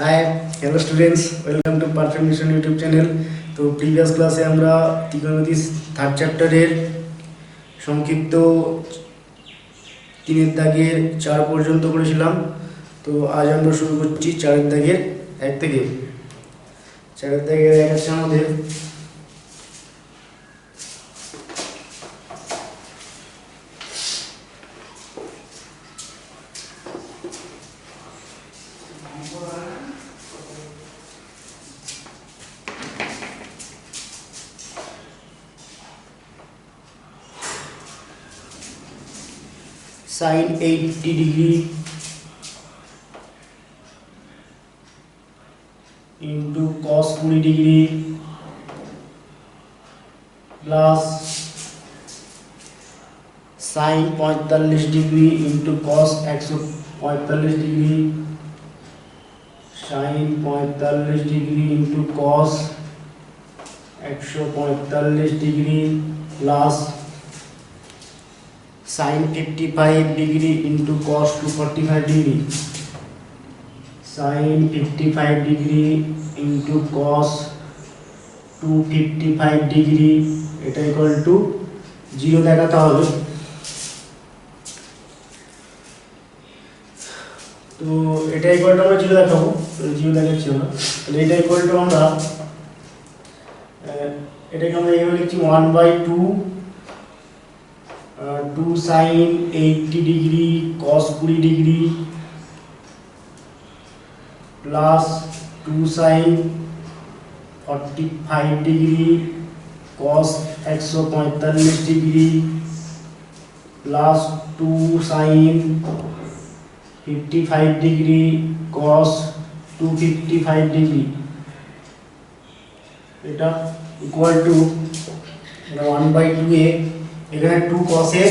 Hi hello students, welcome to perfect mission YouTube channel. তো previous ক্লাসে আমরা ত্রিকোণমিতি থার্ড চ্যাপ্টারের সংক্ষিপ্ত 3 দাগের 4 পর্যন্ত করেছিলাম। তো আজ আমরা শুরু করছি 4 দাগের 1 থেকে। 4 দাগের 1 আছে আমাদের sin 80 degree into cos 20 degree plus sin 45 degree into cos 145 degree, sin 45 degree into cos 145 degree plus sin 55 degree into cos 245 degree, sin 55 degree into cos 255 degree এটা ইকুয়াল টু 0 দেখাতে হবে। তো এটা ইকুয়াল টু আমরা 0 দেখাবো, 0 দেখাচ্ছি আমরা। তাহলে এটা ইকুয়াল টু আমরা এটাকে আমরা এইভাবে লিখছি 1/2 2 sin 80 degree cos 20 degree plus 2 sin 45 degree cos 145 degree plus 2 sin 55 degree cos 255 degree এটা ইকুয়াল টু 1/2 এ এখানে 2 cos a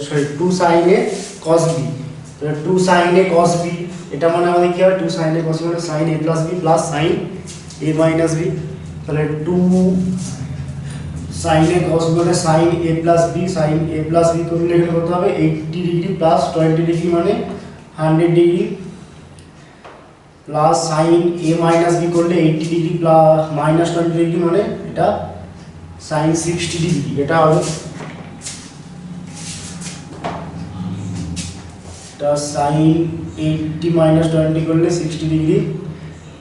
sorry 2 sin a cos b, তাহলে 2 sin a cos b এটা মানে আমাদের কি হবে 2 sin a cos b মানে sin a plus b plus sin a minus b, তাহলে 2 sin a cos b মানে sin a plus b, sin a plus b করলে এখানে কত হবে 80 ডিগ্রি plus 20 ডিগ্রি মানে 100 degree plus sin a minus b করলে 80 degree plus minus 20 degree মানে এটা sin 60 ডিগ্রি এটা হবে এটা sin 80 minus 20 করলে 60 ডিগ্রি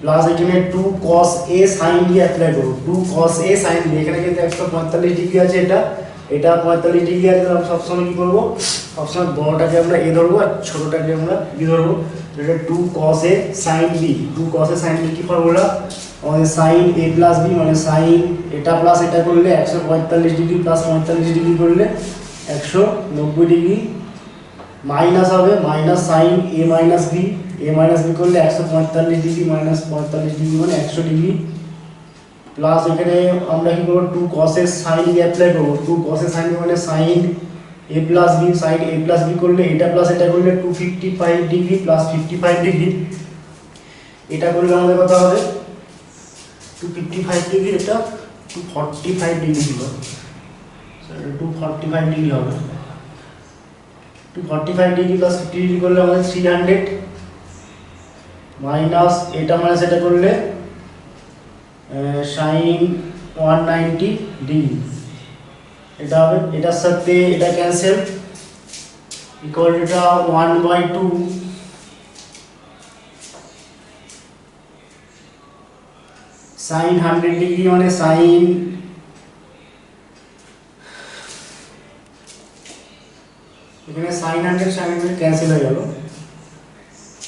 প্লাস এখানে 2 cos a sin b apply করব 2 cos a sin b এখানে কিন্তু 145 ডিগ্রি আছে এটা 45 ডিগ্রি আছে, আমরা সব সময় কি করব সবসময় বড়টাকে আমরা a ধরবো আর ছোটটাকে আমরা b ধরবো। এটা 2 cos a sin b 2 cos a sin b কি ফর্মুলা আমাদের sin a plus b মানে sin এটা প্লাস এটা করলে 145 ডিগ্রি প্লাস 45 ডিগ্রি করলে 190 ডিগ্রি মাইনাস হবে minus sin a minus b করলে 145 ডিগ্রি মাইনাস 45 ডিগ্রি মানে 100 ডিগ্রি প্লাস এখানে আমরা কি করব 2 cos a sin b apply করব 2 cos a sin b মানে sin a plus b sin a plus b করলে এটা প্লাস এটা করলে 255 ডিগ্রি প্লাস 55 ডিগ্রি এটা করলে আমাদের কত হবে 255 ডিগ্রি এটা 245 ডিগ্রি ছিল, 245 ডিগ্রি হবে 245 ডিগ্রি প্লাস 50 ডিগ্রি করলে আমাদের 300 মাইনাস এটা মাইনাস এটা করলে sin 190 ডিগ্রি এটা হবে এটার সাথে এটা ক্যান্সেল ইকুয়াল টু এটা 1/2 sin 100 ডিগ্রি মানে sin এখানে sin 100 sin 100 ক্যান্সেল হয়ে গেল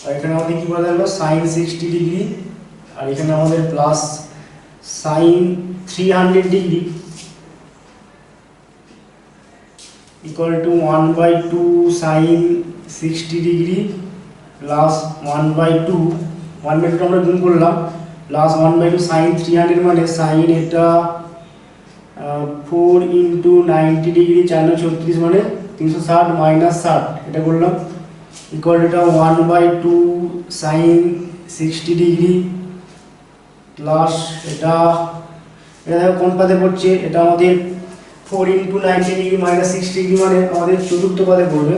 আর এখানে আমাদের কি বলা হলো sin 60 ডিগ্রি আর এখানে আমাদের plus sin 300 degree equal to 1/2 sin 60 degree plus 1/2 1/2 আমরা গুণ করলাম প্লাস 1/2 sin 300 মানে sin এটা 4 into 90 ডিগ্রি 436 মানে 360 মাইনাস 60 এটা করলাম ইকুয়াল টু এটা 1/2 sin 60 ডিগ্রি প্লাস এটা কোন পাদে পড়ছে এটা আমাদের 4 into 90 ডিগ্রি মাইনাস 60 ডিগ্রি মানে আমাদের চতুর্থ পদে পড়বে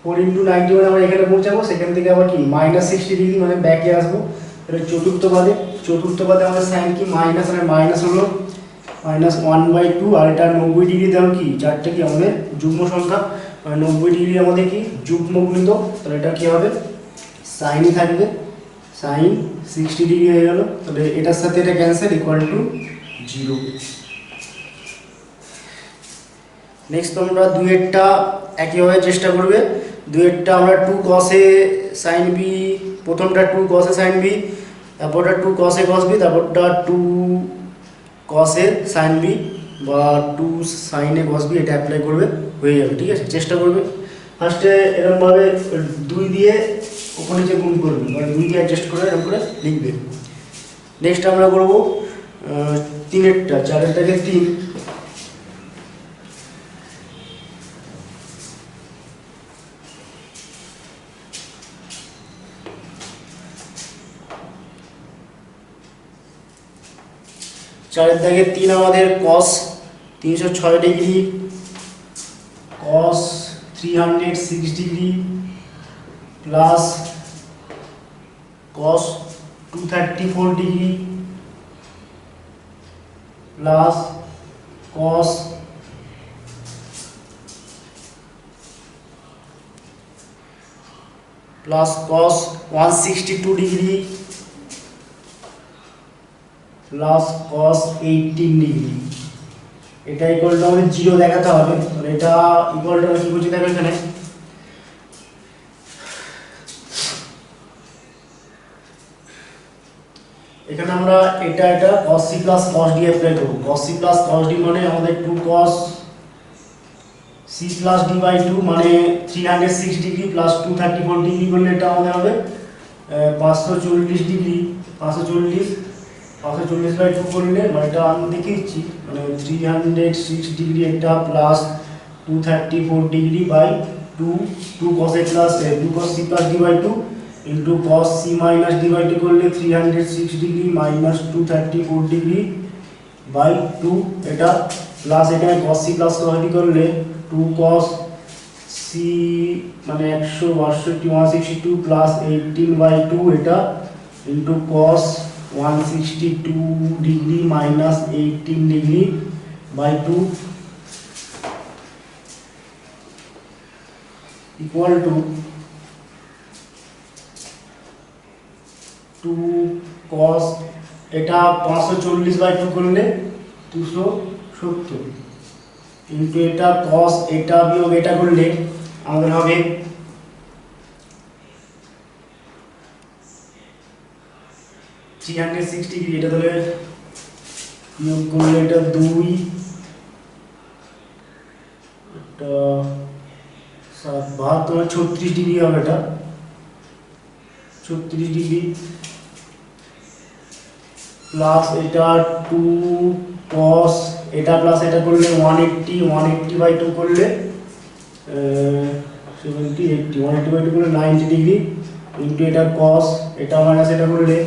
4 × 90 মানে আমরা এখানে পৌঁছাবো, সেখান থেকে আবার কি -60° মানে ব্যাকে আসবো। এটা চতুর্থ পদে আমাদের সাইন কি মাইনাস, মানে মাইনাস হলো -1/2, আর এটা 90° দেওয়া কি চারটে কি আমাদের যুগ্ম সংখ্যা, মানে 90° আমাদের কি যুগ্ম গুণিত, তাহলে এটা কি হবে সাইনই থাকবে, সাইন 60° হয়ে গেল। তাহলে এটার সাথে এটা ক্যান্সেল, ইকুয়াল টু 0। নেক্সট তোমরা দুইয়েরটা একইভাবে চেষ্টা করবে। দুইয়েরটা আমরা 2 cos a sin b, প্রথমটা 2 cos a sin b, তারপরটা 2 cos a cos b, তারপরটা 2 cos a sin b বা 2 sin a cos b, এটা অ্যাপ্লাই করবে, হয়ে যাবে। ঠিক আছে, চেষ্টা করবে ফার্স্টে এরকমভাবে 2 দিয়ে ওখানে নিচে গুণ করবে, মানে 2 দিয়ে অ্যাডজাস্ট করে এরকম করে লিখবে। নেক্সট আমরা করবো 3-এরটা, 4-এর থেকে 3, চারের দাগে 3 আমাদের cos 306° cos 306° plus cos 234° plus cos 162° plus cos 18°। এটা ইকুয়াল টু আমাদের 0 দেখাতে হবে। তাহলে এটা ইকুয়াল টু কি বলছি দেখো এখানে, এখানে আমরা এটা cos c plus cos d apply করব। cos c plus cos d মানে আমাদের 2 cos c plus d by 2 মানে 306° প্লাস 234° করলে এটা আমাদের হবে 540°, 540/2 করলে, মানে এটা আমি দেখিয়েছি, মানে 306° এটা plus 234° by 2 cos a plus 2 cos c plus d by 2 into cos c minus d by 2 করলে 306° মাইনাস 234° বাই 2, এটা প্লাস এখানে cos c plus cos d করলে 2 cos c মানে 162 প্লাস 18/2 এটা into cos 162° minus 18° by 2 equal to 2 cos, এটা 540/2 করলে 270 into এটা cos এটা বিয়োগ এটা করলে আমাদের হবে 360°। এটা তাহলে বিয়োগ করলে এটা 2, এটা 7 তোমার 36° হবে, এটা 36° প্লাস এটা 2 cos এটা প্লাস এটা করলে 180/2 করলে 180/2 করলে 90° ইন্টু এটা cos এটা মাইনাস এটা করলে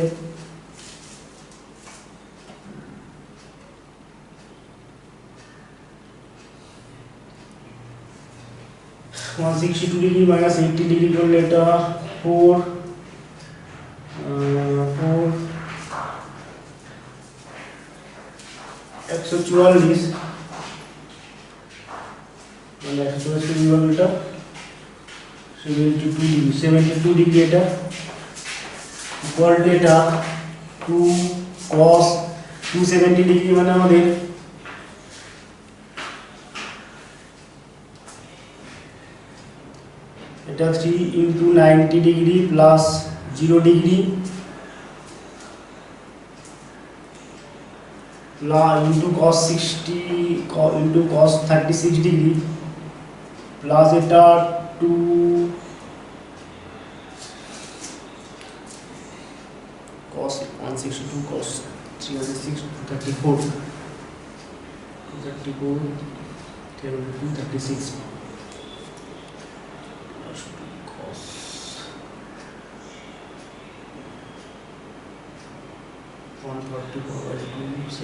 162° মাইনাস 80° করলে এটা 4 144 মানে 144 এটা 72° এটা ইকুয়াল টু এটা 2 cos 270° মানে আমাদের এটা 3 into 90° plus 0° into cos 60 into cos 36° plus এটা 2 cos 162 cos 306 34 36 cos 144/2 70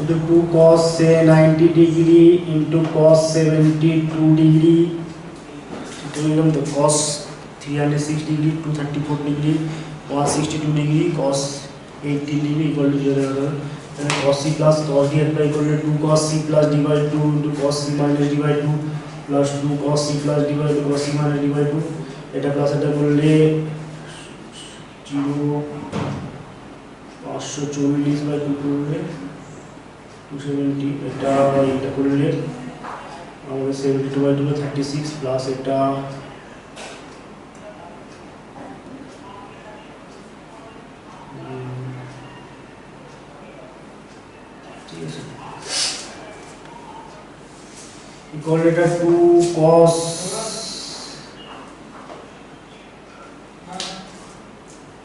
শুধু 2 cos সে 90 ডিগ্রি ইন্টু cos 72 ডিগ্রি, এরকম তো cos 306 degree 234 degree 162 degree cos 18 degree equal to 0 হবে। তাহলে cos c plus cos d apply করলে 2 cos c plus d by 2 into cos c minus d by 2 plus 2 cos c plus d by 2 cos c minus d by 2, এটা plus এটা করলে 0 540 by 2 করলে 270, এটা করলে আমাদের 72 বাই 2 36 প্লাস এটা equal এটা 2 cos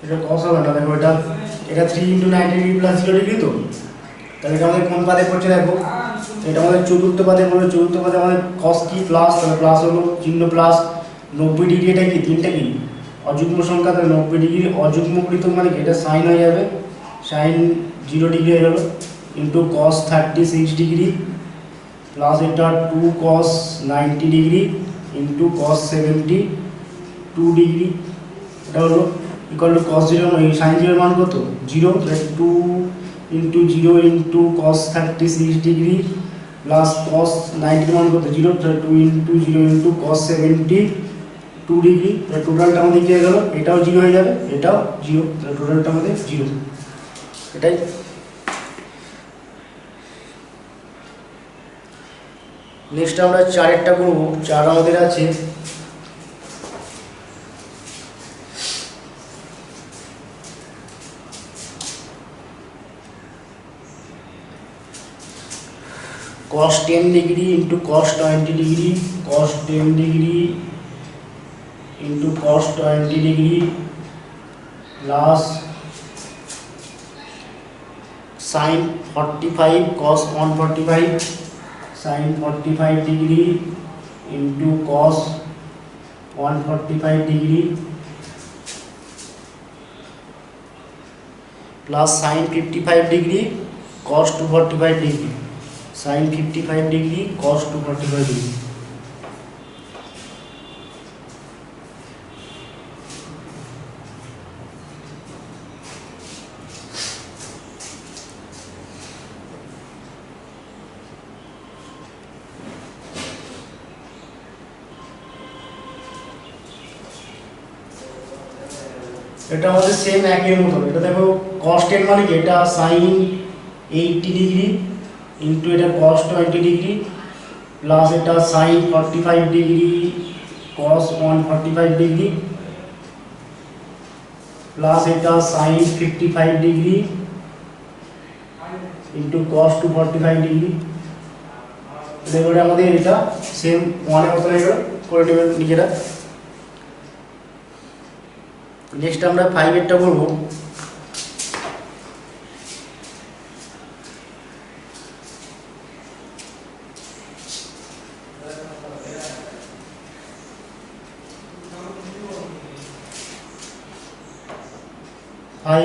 এটা cos হবে না, দেখো এটা 3 × 90 ডিগ্রি প্লাস 0 ডিগ্রি, তো তাহলে এটা আমাদের কোন পাদে পড়ছে দেখো, এটা আমাদের চতুর্থ পাদে পড়বে। চতুর্থ পাদে আমাদের cos কি প্লাস, তাহলে প্লাস হলো চিহ্ন প্লাস 90 ডিগ্রি, এটা কি তিনটা কি অযুগ্ম সংখ্যা, তাহলে 90 ডিগ্রি অযুগ্মকৃত মানে কি এটা সাইন হয়ে যাবে, সাইন 0 ডিগ্রি হয়ে গেল ইন্টু cos 36 ডিগ্রি প্লাস এটা 2 cos 90 degree into cos 72 degree, এটা হলো ইকুয়াল টু cos 0 এই sin 0 এর মান কত 0, তাহলে 2 into 0 into cos 36 degree plus cos 90 এর মান কত 0, তাহলে 2 ইন্টু 0 ইন্টু cos 72 ডিগ্রি, তাহলে টোটালটা আমাদের কি হয়ে গেল, এটাও 0 হয়ে যাবে এটাও 0, তাহলে টোটালটা আমাদের 0। এটাই নেক্সট আমরা 4 করব। 4 আমাদের আছে cos 10 degree into cos 20 degree, cos 10 degree into cos 20 degree plus sin 45 cos 145, sin 45 degree into cos 145 degree plus sin 55 degree cos 245 degree, sin 55 degree cos 245 degree. এটা আমাদের সেম একই মতো, এটা দেখো cos 10 মানে কি এটা sin 80 ডিগ্রি ইন্টু এটা cos 20 ডিগ্রি প্লাস এটা sin 45 degree cos 145 degree plus এটা sin 55 degree into cos 245 degree. দেখো আমাদের এটা সেম ওয়ানের মতো হয়ে গেল, করে নেবেন নিজেরা। নেক্সট আমরা 5 করব।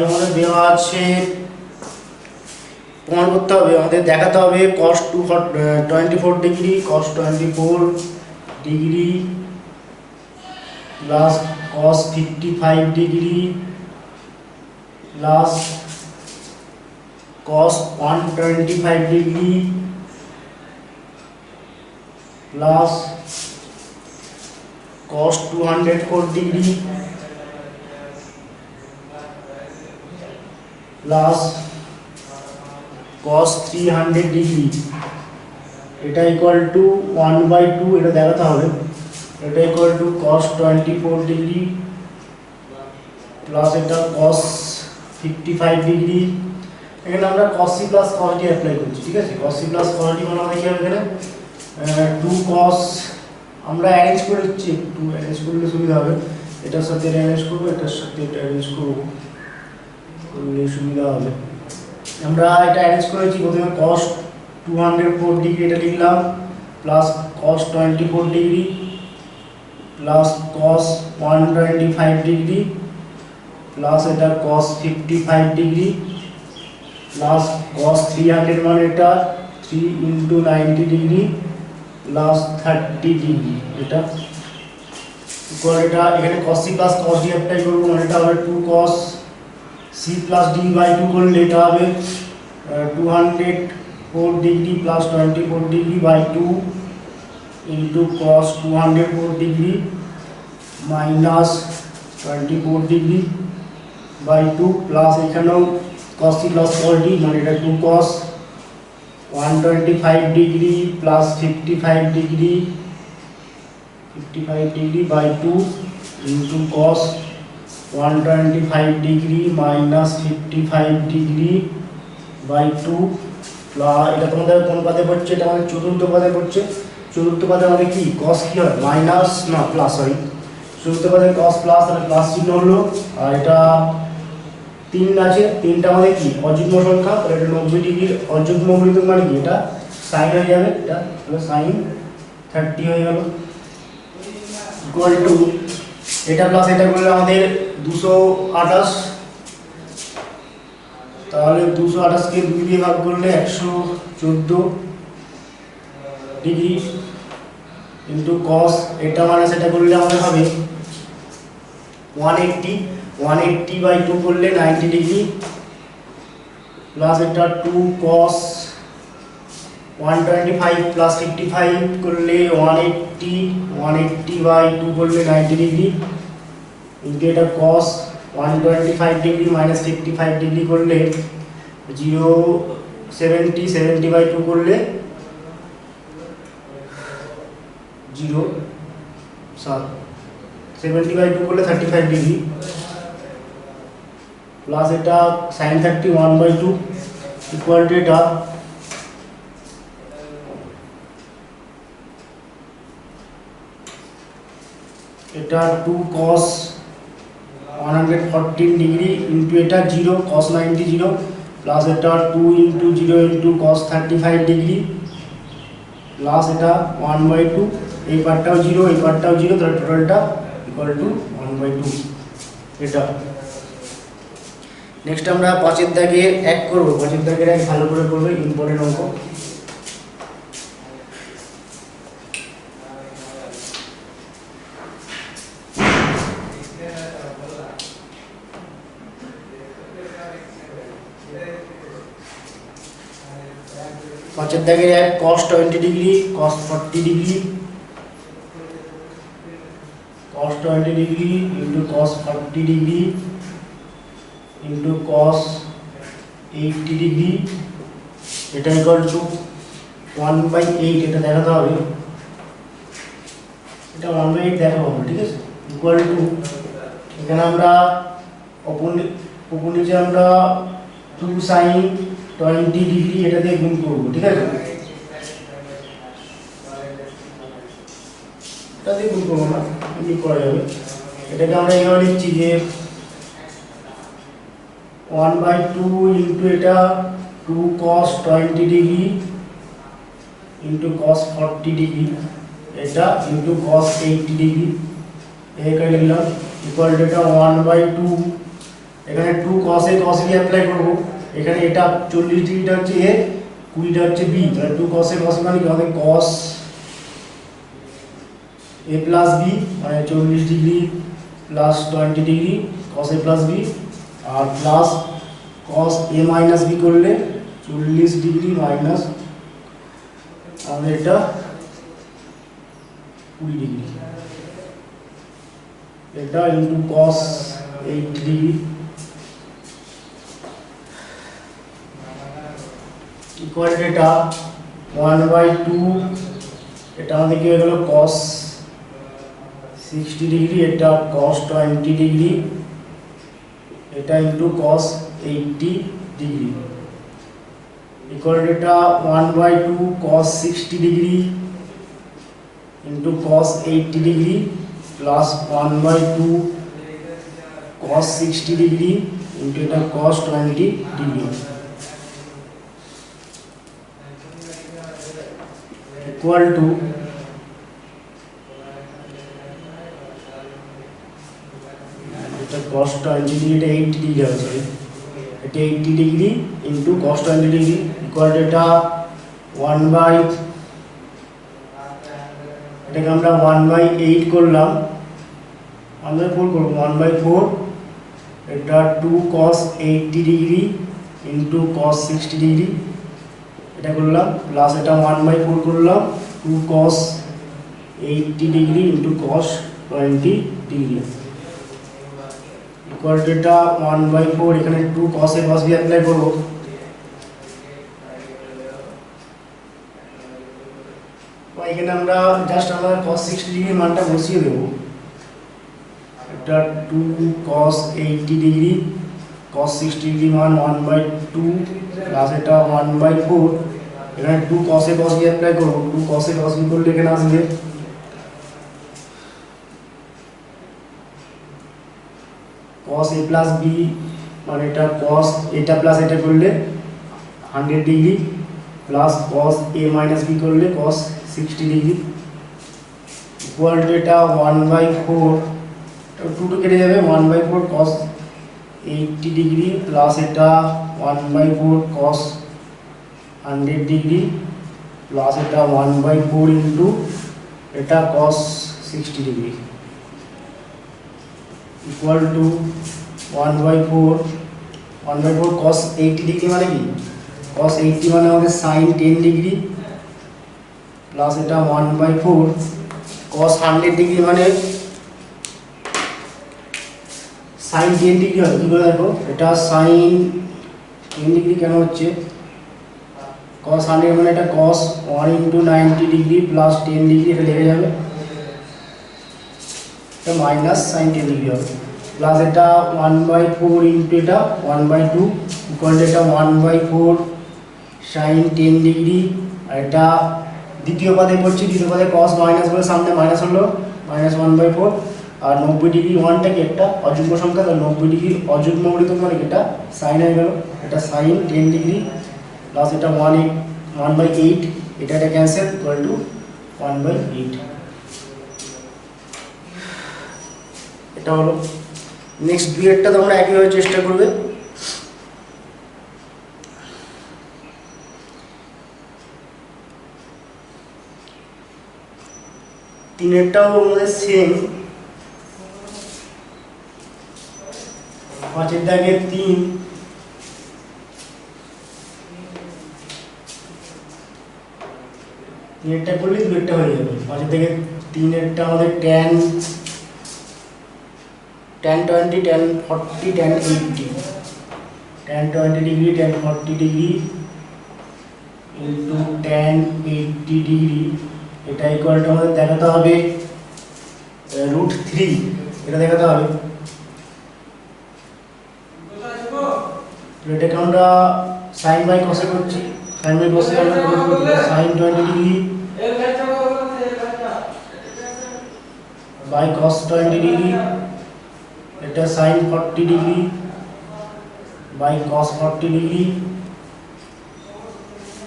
আমাদের দেওয়া আছে প্রমাণ করতে হবে, আমাদের দেখাতে হবে cos 24 degree cos 24 degree plus cos 55 degree plus cos 125 degree plus cos 204 degree plus cos 300 degree, এটা ইকুয়াল টু 1/2, এটা দেখাতে হবে। এটা equal two cos 24 degree plus এটা cos 55 ডিগ্রি। এখানে আমরা cos c plus cos d apply করছি, ঠিক আছে। cos c plus cos d মানে আমাদের কি হবে এখানে 2 cos, আমরা অ্যারেঞ্জ করে দিচ্ছি, একটু অ্যারেঞ্জ করলে সুবিধা হবে। এটার সাথে অ্যারেঞ্জ করবো, এটার সাথে এটা অ্যারেঞ্জ করবো, করলে সুবিধা হবে। আমরা এটা অ্যারেঞ্জ করেছি, প্রথমে cos 204 ডিগ্রি এটা লিখলাম plus cos 24 degree plus cos 125 degree plus এটা cos 55 ডিগ্রি প্লাস cos 300 মানে এটা 3 ইন্টু 90 ডিগ্রি প্লাস 30 ডিগ্রি, এটা ইকুয়াল, এটা এখানে cos c plus cos d apply করবো, মানে এটা হবে 2 cos c plus d by 2 করলে এটা হবে 204 degree plus 24 degree by 2 into cos 204 degree minus 24 degree by 2 plus এখানেও cos c plus cos d মানে এটা 2 cos 125 degree plus 55 degree by 2 into cos 125 degree minus 55 degree by 2 plus এটা তোমাদের কোন পদে পড়ছে, এটা আমাদের চতুর্থ পদে পড়ছে। চতুর্থ পদে আমাদের কি cos কি হয় মাইনাস না প্লাস, সরি চতুর্থ পদে cos প্লাস, তাহলে প্লাস চিহ্ন হলো, আর এটা 3 আছে, 3টা আমাদের কি অযুগ্ম সংখ্যা, এটা 90 ডিগ্রির অযুগ্ম গুণিতক মানে কি এটা sin হয়ে যাবে, এটা তাহলে sin 30 হয়ে গেল ইকুয়াল টু এটা প্লাস এটা করলে আমাদের 228, তাহলে 228 কে 2 দিয়ে ভাগ করলে 114 ডিগ্রি ইন্টু cos এটা মানে সেটা করলে আমাদের হবে 180 বাই 2 করলে 90 ডিগ্রি প্লাস এটা 2 cos 125 প্লাস 55 করলে 180 বাই 2 করলে 90 ডিগ্রি ইন্টু এটা cos 125 ডিগ্রি মাইনাস 55 ডিগ্রি করলে 70 বাই 2 করলে 70 বাই 2 করলে 35 ডিগ্রি প্লাস এটা sin 30 1 বাই 2 ইকুয়াল টু এটা 2 cos 114 ডিগ্রি ইন্টু এটা 0 cos 90 0 প্লাস এটা 2 into 0 into cos 35 degree plus এটা 1 বাই 2, এই পার্টটাও 0 এই পার্টটাও 0, তাহলে টোটালটা ইকুয়াল টু 1 বাই 2 এটা। নেক্সট আমরা 5 এর দাগে 1 করব, 5 এর দাগের 1 ভালো করে করব, ইম্পর্টেন্ট অঙ্ক। পাঁচের দাগের 1 cos 20 degree cos 40 degree cos 20 degree into cos 40 degree into cos 80 degree, এটা ইকুয়াল টু 1/8, এটা দেখাতে হবে, এটা 1/8 দেখাবো আমরা, ঠিক আছে, ইকুয়াল টু এখানে আমরা উপর নিচে আমরা 2 sin 20 ডিগ্রি এটা দিয়ে গুণ করবো, ঠিক আছে, এটা দিয়ে গুণ করবো না, এমনি করা যাবে। এটাকে আমরা এইভাবে লিখছি যে 1/2 ইন্টু এটা 2 cos 20 degree into cos 40 degree এটা ইন্টু cos 80 ডিগ্রি, এখানে লিখলাম ইকুয়াল টু এটা 1/2, এখানে 2 cos এ cos দিয়ে অ্যাপ্লাই করব, এখানে এটা 40 ডিগ্রিটা হচ্ছে এ, 20টা হচ্ছে বি, তাহলে 2 cos এ cos মানে কি হবে cos a প্লাস বি, মানে 40 degree plus 20 degree cos a plus B, আর plus cos a minus B করলে 40 ডিগ্রি মাইনাস আমাদের এটা 20 ডিগ্রি, এটা into cos 80 degree equal to এটা 1/2, এটা আমাদের কি হয়ে গেল cos 60 ডিগ্রি, এটা cos 20 ডিগ্রি, এটা into cos 80 degree equal to এটা 1/2 cos 60 degree into cos 80 degree plus 1/2 cos 60 degree into এটা cos 20 ডিগ্রি ইকুয়াল টু এটা cos 20 ডিগ্রি, এটা 80 ডিগ্রি আছে, এটা 80 degree into cos 20 degree equal to এটা 1/, এটাকে আমরা 1/8 করলাম, 1/4 করবো, 1/4, এটা 2 cos 80 degree into cos 60 degree এটা করলাম, প্লাস এটা 1/4 করলাম, 2 cos 80 degree into cos 20 degree equal to এটা 1/4, এখানে 2 cos এ cos বি অ্যাপ্লাই করবো, এখানে আমরা জাস্ট আমরা cos 60 ডিগ্রি মানটা বসিয়ে দেবো, এটা 2 cos 80 ডিগ্রি cos 60 ডিগ্রি মান 1/2 প্লাস এটা 1/4, এখানে 2 cos এ cos বি অ্যাপ্লাই করবো, 2 cos এ cos বি করলে এখানে আসবে cos a প্লাস বি, মানে এটা cos এটা প্লাস এটা করলে 100 degree plus cos a minus B করলে cos 60 ডিগ্রি ইকুয়াল টু এটা 1/4, 2 কেটে যাবে, 1/4 cos 80 ডিগ্রি প্লাস এটা 1/4 cos 100 ডিগ্রি প্লাস এটা 1/4 ইন্টু এটা cos 60 degree equal two 1/4 cos 80 degree মানে কি, cos 80 মানে আমাদের sin 10 ডিগ্রি প্লাস এটা 1/4 cos 100 ডিগ্রি মানে sin 10 ডিগ্রি হবে, কি করে দেখো, এটা sin 10 ডিগ্রি কেন হচ্ছে, cos 100 মানে এটা cos 1 into 90 degree plus 10 degree, এটা লেগে যাবে, এটা মাইনাস sin 10 ডিগ্রি হবে, প্লাস এটা 1/4 ইন্টু এটা 1/2 ইকুয়াল টু এটা 1/4 sin 10 ডিগ্রি, আর এটা দ্বিতীয় পদে পড়ছি, দ্বিতীয় পদে cos মাইনাস বলে সামনে মাইনাস হলো, মাইনাস 1/4, আর 90 ডিগ্রি ওয়ানটাকে একটা অযুগ্ম সংখ্যা, তো 90 ডিগ্রি অযুগ্ম বলিত মানে এটা সাইন হয়ে গেল, এটা sin 10 ডিগ্রি প্লাস এটা 1/8, এটা ক্যান্সেল ইকুয়াল টু 1/8, এটা হলো। নেক্সট দুইয়েরটা তোমরা একইভাবে চেষ্টা করবে, তিনেরটাও আমাদের সেম, 5 এর দাগে 3, তিনেরটা করলে দুইটা হয়ে যাবে, 5 এর দাগে 3এরটা আমাদের tan 20 tan 40 tan 80, tan 20 degree tan 40 degree into tan 80 degree, এটা ইকুয়াল টু আমাদের দেখাতে হবে √3, এটা দেখাতে হবে, এটাকে আমরা sin বাই cos এ করছি, sin বাই cos এ আমরা sin 20 degree by cos 20 degree, এটা sin 40 degree by cos 40 degree,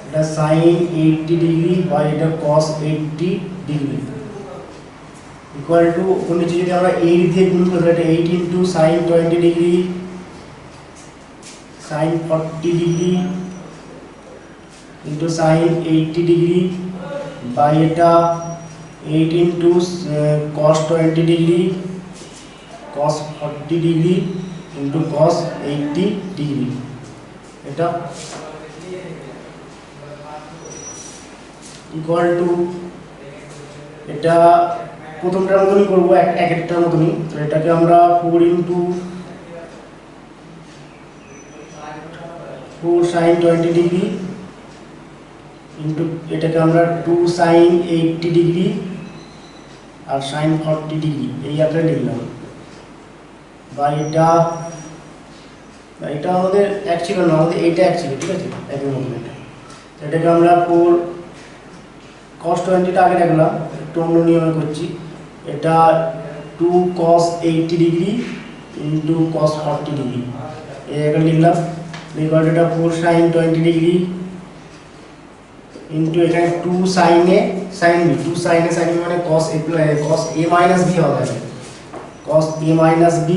এটা sin 80 ডিগ্রি বাই এটা cos 80 ডিগ্রি ইকুয়াল টু, উপর নিচে যদি আমরা 8 দিয়ে গুণ করি, এটা 8 into sin 20 degree sin 40 degree into sin 80 degree by এটা 8 into cos 20 degree cos 40 degree into cos 80 degree, এটা ইকুয়াল টু, এটা প্রথমটার মতনই করবো, এক একটার মতনই, তো এটাকে আমরা 4 ইন্টু 4 sin 20 ডিগ্রি ইন্টু এটাকে আমরা 2 sin 80 ডিগ্রি আর sin 40 ডিগ্রি এই আকারে লিখলাম, বা এটা আমাদের এক ছিল না, আমাদের এইটা এক ছিল, ঠিক আছে, একই মতন, এটাকে আমরা 4 cos 20টা আগে রাখলাম, একটু অন্য নিয়মে করছি, এটা 2 cos 80 degree into cos 40 degree এই আকারে লিখলাম, ইকুয়াল টু এটা 4 sin 20 ডিগ্রি ইন্টু এখানে 2 sin a sin b, 2 sin a sin b মানে cos a minus b হবে, cos a minus b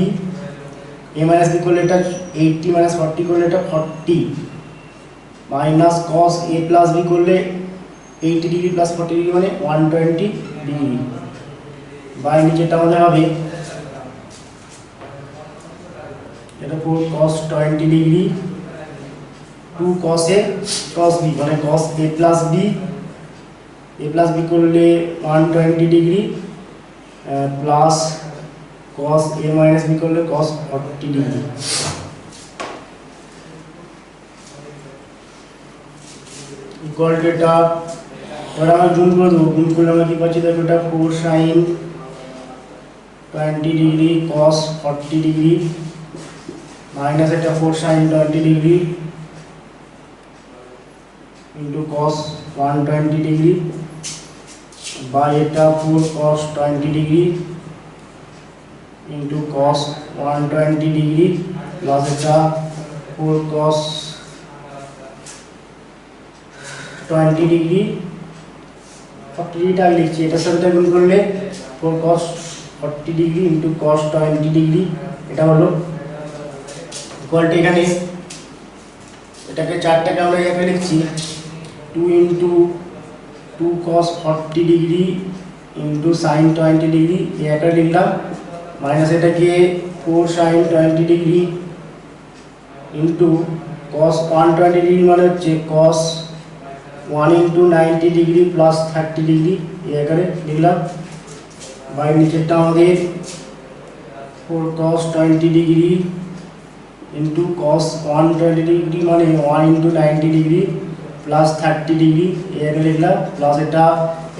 a minus B করলে এটা 80 মাইনাস 40 করলে এটা 40 minus cos a plus B করলে 80 ডিগ্রি প্লাস 40 ডিগ্রি মানে 120 degree by নিচেটা আমাদের হবে এটা পুরো cos 20 degree 2 cos a cos b মানে cos a প্লাস b করলে 120 degree plus cos a minus b করলে cos 40 ডিগ্রি ইকুয়াল টু এটা এবার আমরা গুণ করে দেবো গুণ করলে আমরা কি পাচ্ছি দেখো এটা 4 sin 20 degree cos 40 degree minus এটা 4 sin 20 degree into cos 120 degree by এটা 4 cos 20 degree into cos 120 degree plus এটা 4 cos 20 ডিগ্রি 40 ডিগ্রিটা লিখছি এটার সাথে গুণ করলে 4 cos 40 degree into cos 20 degree এটা হলো ইকুয়াল টু এখানে এটাকে চারটাকে আমরা এভাবে লিখছি 2 into 2 cos 40 degree into sin 20 degree এটা লিখলাম মাইনাস এটাকে 4 sin 20 degree into cos 120 degree মানে হচ্ছে cos 1 into 90 degree plus 30 degree এখানে লিখলাম বাই নিচেরটা আমাদের 4 cos 20 degree into cos 120 degree মানে 1 into 90 ডিগ্রি প্লাস 30 ডিগ্রি এখানে লিখলাম প্লাস এটা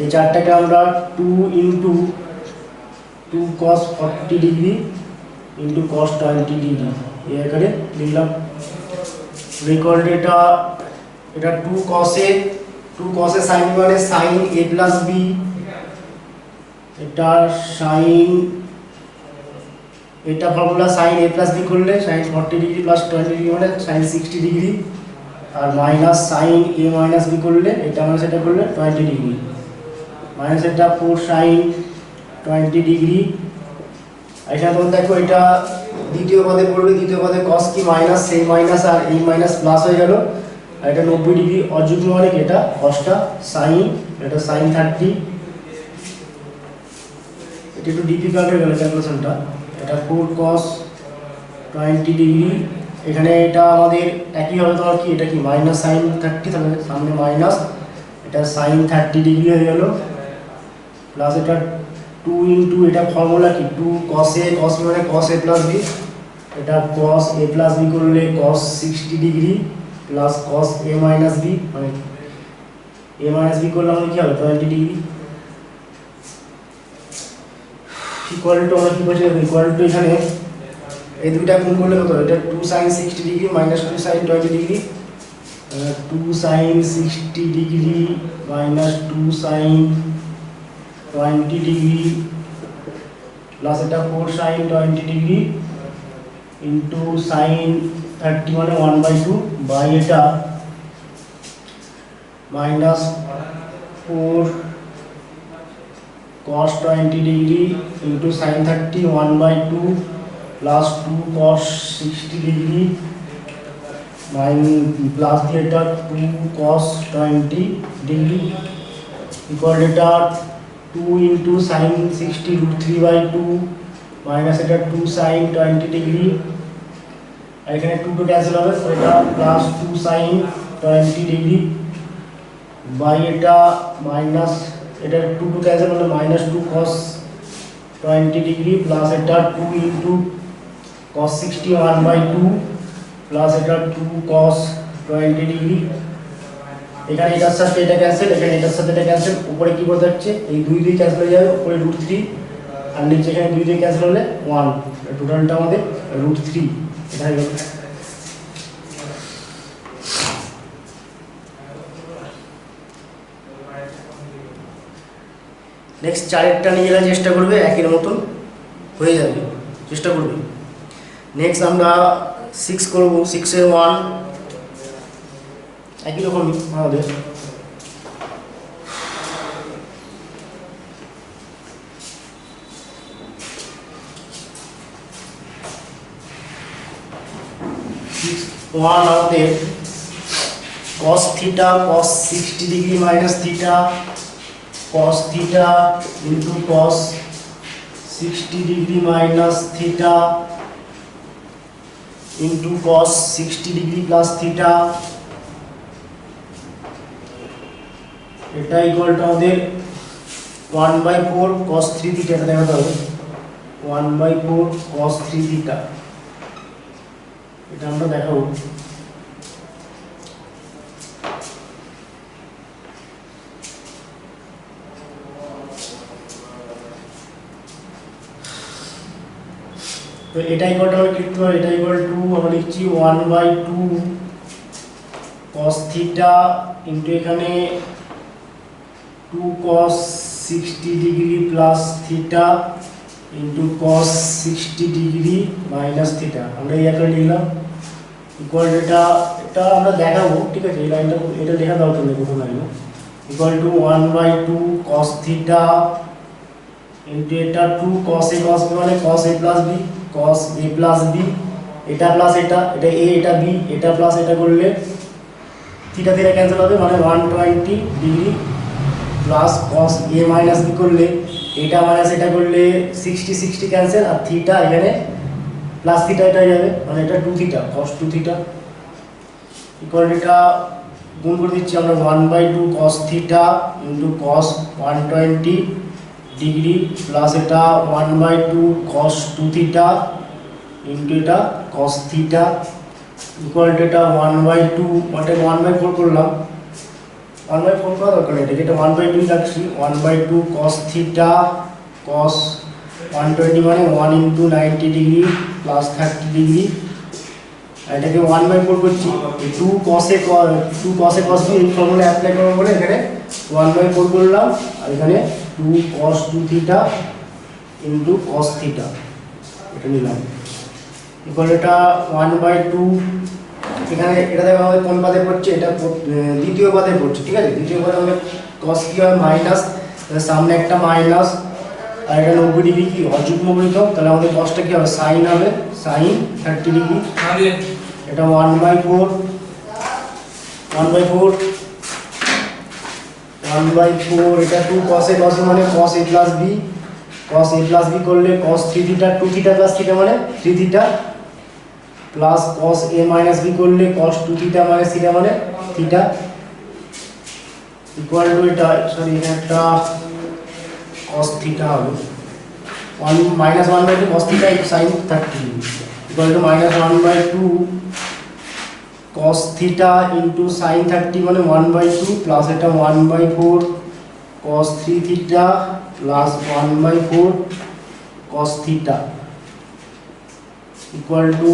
এই চারটাকে আমরা 2 into 2 cos 40 degree into cos 20 degree এখানে লিখলাম রেকর্ড এটা 2 cos এ sin মানে sin a plus b এটা sin এটা formula sin a plus b করলে sin 40 ডিগ্রি প্লাস 20 ডিগ্রি মানে sin 60 ডিগ্রি আর minus sin a minus b করলে এটা আমরা সেটা করলে 20 ডিগ্রি মাইনাস এটা 4 sin 20 ডিগ্রি এখানে তোমরা দেখো এটা দ্বিতীয় পদে পড়বে দ্বিতীয় পদে cos কি মাইনাস সেই মাইনাস আর এই মাইনাস প্লাস হয়ে গেল আর এটা 90 ডিগ্রি অযুগ্ম মানে কি এটা cosটা sin এটা sin 30 এটা একটু ডিফিকাল্ট হয়ে গেল ক্যালকুলেশনটা এটা 4 cos 20 ডিগ্রি এখানে এটা আমাদের একই হবে তোমার কি এটা কি মাইনাস sin 30 তাহলে সামনে মাইনাস এটা sin 30 ডিগ্রি হয়ে গেল প্লাস এটা 2 into এটা ফর্মুলা কি 2 cos a cos b মানে cos a plus b এটা cos a plus b করলে cos 60 degree plus cos a minus b মানে a minus b করলে আমাদের কি হবে 20 ডিগ্রি ইকুয়াল টু আমরা কি বলছি ইকুয়াল টু এখানে এই দুইটা গুণ করলে কত এটা 2 sin 60 degree minus 2 sin 20 degree 2 sin 60 degree minus 2 sin 20 degree plus এটা 4 sin 20 ডিগ্রি into sin 30 মানে 1/2 বাই এটা minus 4 cos 20 degree into sin 30 1/2 plus 2 cos 60 degree plus দিয়ে এটা 2 cos 20 ডিগ্রি ইকুয়াল এটা 2 into sin 60 √3/2 মাইনাস এটা 2 sin 20 degree আর এখানে 2 two cancel হবে তো এটা প্লাস 2 sin 20 ডিগ্রি বাই এটা মাইনাস এটা 2 টু ক্যান্সেল হলে মাইনাস 2 cos 20 ডিগ্রি প্লাস এটা 2 into cos 60 1/2 প্লাস এটা 2 cos 20 ডিগ্রি এখানে এটার সাথে এটা ক্যান্সেল এখানে এটার সাথে এটা ক্যান্সেল উপরে কি বলতে যাচ্ছে এই 2 ক্যান্সেল হয়ে যাবে উপরে √3 আর নিচে এখানে 2 ক্যান্সেল হলে 1 টোটালটা আমাদের √3 এটা হয়ে গেল নেক্সট চারেরটা নিজেরা চেষ্টা করবে একের মতন হয়ে যাবে চেষ্টা করবে নেক্সট আমরা 6 করব 6 এর 1 একই রকমই আমাদের ওয়ান আমাদের cos theta cos 60 degree minus theta cos theta into cos 60 degree minus theta into cos 60 degree plus theta, এটা ইকুয়াল টু আমাদের 1/4 cos 3 থিটা, এটা দেখাতে হবে 1/4 cos 3 থিটা, এটা আমরা দেখাবো। তো এটা ইকুয়াল টু আমরা লিখতে পারি, এটা ইকুয়াল টু আমরা লিখছি 1/2 cos থিটা ইনটু এখানে 2 cos 60 degree plus theta into cos 60 degree minus theta, আমরা এই একটা লিখলাম ইকুয়াল টু এটা আমরা দেখাবো, ঠিক আছে, এই লাইনটা এটা লেখা দরকার নেই প্রথম লাইনে, equal to 1/2 cos theta into এটা 2 cos a cos b মানে cos a plus b cos a plus b, এটা প্লাস এটা a এটা b, এটা প্লাস এটা করলে থিটা থিটা ক্যান্সেল হবে মানে 120 degree plus cos a minus b করলে এটা মাইনাস এটা করলে 60 60 ক্যান্সেল, আর থিটা এখানে প্লাস থিটা এটা যাবে মানে এটা 2 থিটা cos 2 থিটা ইকুয়াল এটা গুণ করে দিচ্ছি আমরা 1/2 cos theta into cos 120 degree plus এটা 1/2 cos 2 থিটা ইনটু এটা cos থিটা ইকুয়াল টু এটা 1/2 মানে 1/4 করলাম, 1/4 করা দরকার নেই, এটা 1/2 রাখছি 1/2 cos থিটা cos 120 মানে 1 ইনটু 90 ডিগ্রি প্লাস 30 ডিগ্রি, এটাকে 1/4 করছি 2 cos a cos b এই ফর্মুলা অ্যাপ্লাই করার পরে এখানে 1/4 করলাম, আর এখানে 2 cos 2 theta into cos theta এটা নিলাম ইকুয়াল এটা 1/2, এখানে এটা দেখো আমাদের কোন পাদে পড়ছে, এটা দ্বিতীয় পাদে পড়ছে, ঠিক আছে, দ্বিতীয় পাদে আমাদের cos কি হয় মাইনাস, সামনে একটা মাইনাস আর এটা 90 ডিগ্রি কি অযুগ্ম গুণিতক, তাহলে আমাদের cosটা কি হবে sin হবে sin 30 ডিগ্রি, এটা 1/4 এটা 2 cos a cos b মানে cos a plus b করলে cos 3 theta 2 theta plus theta মানে 3 theta plus cos a minus b করলে cos 2 থিটা মাইনাস থিটা মানে থিটা ইকুয়াল টু এটা সরি এটা একটা cos থিটা হবে 1 minus 1/2 cos theta sin 30 equal to minus 1/2 cos theta into sin 30 মানে 1/2 plus এটা 1/4 cos 3 theta plus 1/4 cos theta equal to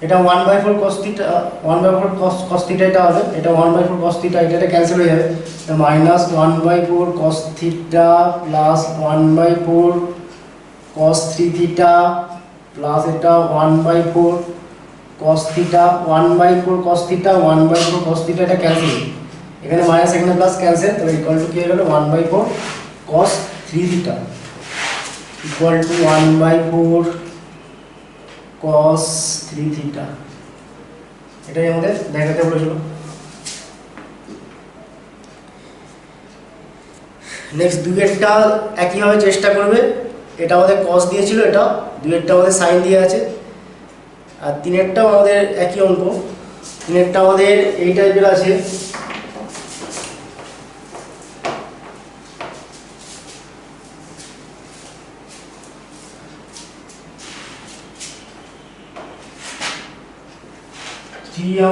এটা 1/4 cos theta 1/4 cos theta এটা হবে, এটা 1/4 cos theta এটা ক্যান্সেল হয়ে যাবে, এটা minus 1/4 cos theta plus 1/4 cos 3 theta plus এটা 1/4 cos theta 1/4 cos theta 1/4 cos theta এটা ক্যান্সেল, এখানে মাইনাস এখানে প্লাস ক্যান্সেল, তাহলে ইকুয়াল টু কি হয়ে গেল 1/4 cos 3 theta equal to 1/4 cos 3 theta, এটাই আমাদের দেখাতে বলেছিল। নেক্সট দুইয়েরটা একই ভাবে চেষ্টা করবে, এটা আমাদের cos দিয়েছিল, এটা দুইয়েরটা আমাদের sin দিয়ে আছে, আর তিনেরটাও আমাদের একই অঙ্ক, তিনেরটা আমাদের এই টাইপের আছে,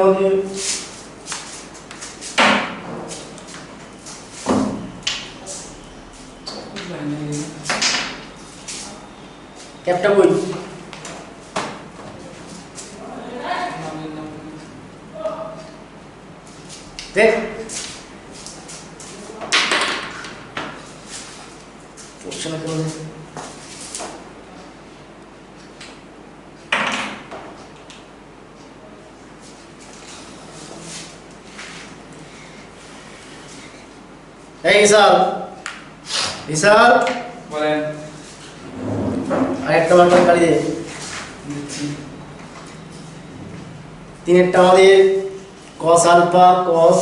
আমাদের ক্যাপটা কই দেখ কোশ্চেন করে Hey, Isal. বলেন আরেকটা বার করে কালিয়ে দিচ্ছি। তিনেরটা আমাদের cos alpha cos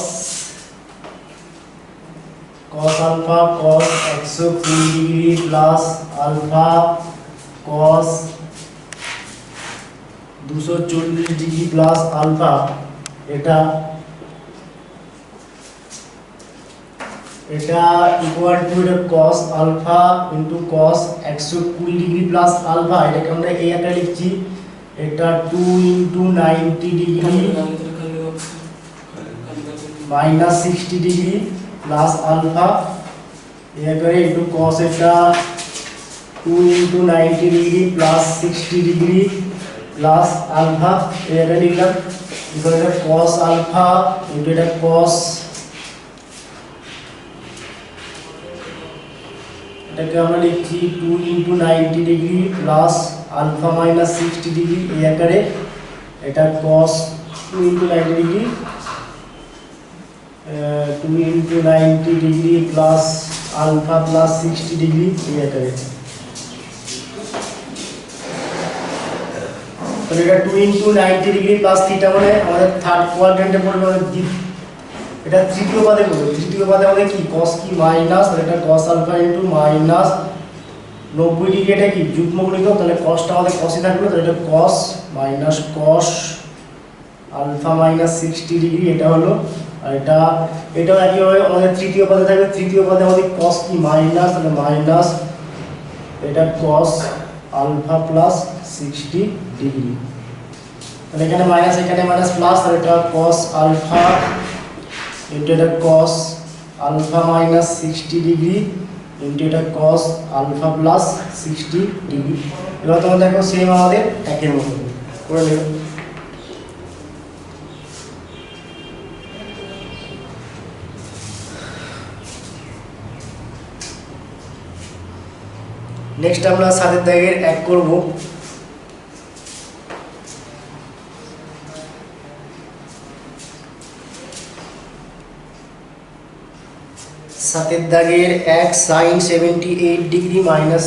alpha cos 120 degree plus alpha cos 240 degree plus alpha এটা ইকুয়াল টু এটা cos alpha into cos 120 degree plus alpha এটাকে আমরা এই আকারে লিখছি এটা 2 into 90 degree minus 60 degree plus alpha এই করে ইনটু cos এটা 2 into 90 degree plus 60 degree plus alpha এটা লিখলাম এবার এটা cos আলফা ইনটু এটা cos এটাকে আমরা লিখছি 2 into 90 degree plus alpha minus 60 degree এই আকারে এটা cos 2 into 90 degree 2 into 90 degree plus alpha plus 60 degree এই আকারে তাহলে এটা 2 ইনটু 90 ডিগ্রি প্লাস থিটা মানে আমাদের থার্ড কোয়াড্রেন্টে পড়বে মানে এটা তৃতীয় পদে পড়বে তৃতীয় পদে আমাদের কি cos কি মাইনাস আর এটা cos alpha into minus 90 degree এটা কি যুগ্ম গুণিতক তাহলে cosটা আমাদের cos ই থাকবে তাহলে এটা cos minus cos alpha minus 60 degree এটা হলো আর এটাও একইভাবে আমাদের তৃতীয় পদে থাকবে তৃতীয় পদে আমাদের cos কি মাইনাস তাহলে মাইনাস এটা cos আলফা প্লাস 60 ডিগ্রি তাহলে এখানে মাইনাস প্লাস আর এটা cos আলফা ইনটু এটা cos alpha minus 60 degree into এটা cos আলফা প্লাস 60 ডিগ্রি এবার তোমরা দেখো সেম আমাদের একের মতো করে নেব নেক্সট আমরা সাতের দাগের এক করব সাতের দাগের এক sin 78 degree minus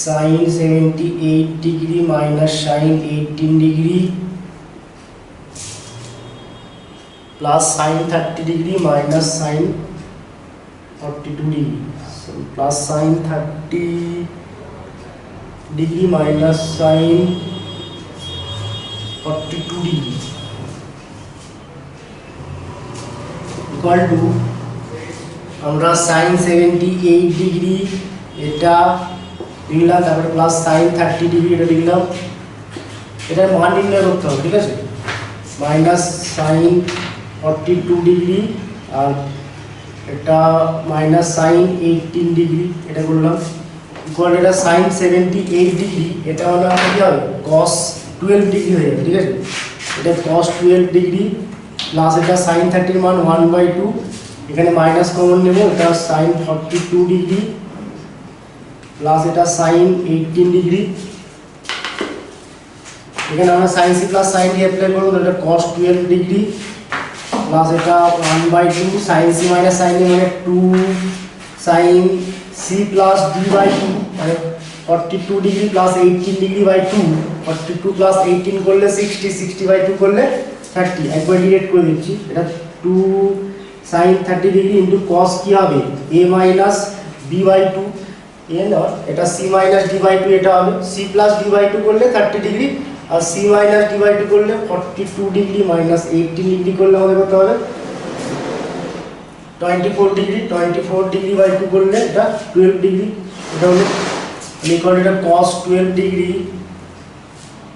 sin 78 degree minus sin 18 degree plus sin 30 degree minus sin 42 degree plus sin 30 degree minus sin 42 degree equal two আমরা sin 78 ডিগ্রি এটা লিখলাম তারপরে প্লাস sin 30 ডিগ্রি এটা লিখলাম এটার মান নির্ণয় করতে হবে ঠিক আছে মাইনাস sin 42 ডিগ্রি আর এটা মাইনাস sin 18 ডিগ্রি এটা করলাম ইকুয়াল এটা sin 78 ডিগ্রি এটা হলো আমাদের কি হবে cos 12 ডিগ্রি হয়ে যাবে ঠিক আছে এটা cos 12 ডিগ্রি প্লাস এটা sin 30 এর মান 1/2 এখানে মাইনাস কমন নেব এটা sin 42 ডিগ্রি প্লাস এটা sin 18 ডিগ্রি এখানে আমরা sin c plus sin d apply করব তাহলে এটা cos 12 ডিগ্রি প্লাস এটা 1/2 sin c minus sin d মানে 2 sin c প্লাস d/2 মানে 42 degree plus 18 degree by 2 42 plus 18 করলে 60 60/2 করলে 30 একবার ডিরেক্ট করে দিচ্ছি এটা 2 sin 30 ডিগ্রি ইনটু cos কি হবে a মাইনাস b/2 a না এটা c মাইনাস d/2 এটা হবে c প্লাস d/2 করলে 30 ডিগ্রি আর c মাইনাস d/2 করলে 42 ডিগ্রি মাইনাস 18 ডিগ্রি করলে আমাদের কত হবে 24 ডিগ্রি 24 ডিগ্রি বাই 2 করলে এটা 12 ডিগ্রি এটা হলো লিখুন এটা cos 12 ডিগ্রি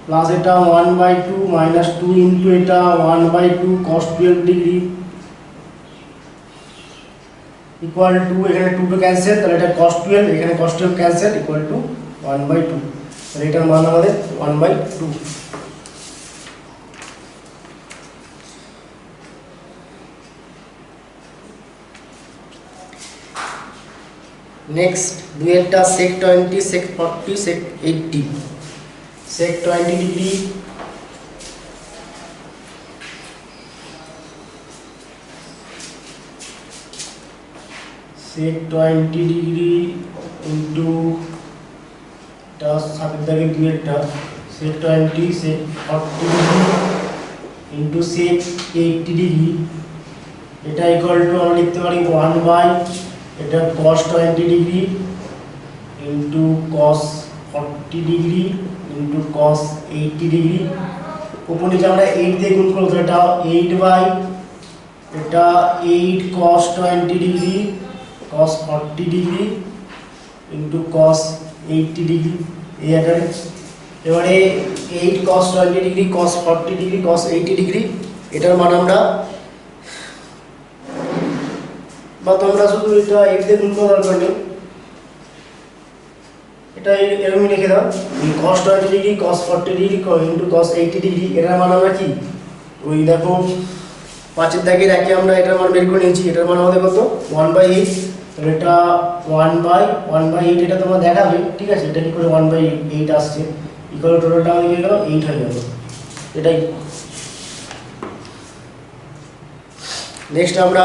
প্লাস এটা 1/2 মাইনাস 2 ইনটু এটা 1/2 cos 12 ডিগ্রি ইকুয়াল টু এখানে 2 টু ক্যান্সেল তাহলে এটা cos 12 এখানে cos 12 ক্যান্সেল ইকুয়াল টু 1/2 তাহলে এটার মান আমাদের 1/2 নেক্সট দুইটা sec 20 sec 40 sec 80 sec 20 degree sec 20 degree into টা সাথে দাগে দুইটা sec 20 sec 40 degree into sec 80 degree, এটা ইকুয়াল টু আমরা লিখতে পারি 1 বাই এটা cos 20 degree into cos 40 degree into cos 80 degree. উপর নিচে আমরা 8 দিয়ে গুণ করব, এটা 8 বাই এটা 8 cos 20 degree cos 40 degree into cos 80 degree. এই আকারে এবারে 8 cos 20 degree cos 40 degree cos 80 degree এটার মান আমরা বা তোমরা শুধু এটা 8 দিয়ে গুণ করার দরকার নেই, এটা এরকমই লিখে দাও cos 20 degree cos 40 degree into cos 80 degree এটার মান আমরা কি ওই দেখো 5 এর দাগের একে আমরা এটার মান বের করে নিয়েছি, এটার মান আমাদের কত 1/8, তাহলে এটা 1/8 এটা তোমরা দেখাবে, ঠিক আছে, এটা কি করে 1/8 আসছে ইকুয়াল টোটালটা আমাদের কি গেল 8 হয়ে গেল। এটাই নেক্সট আমরা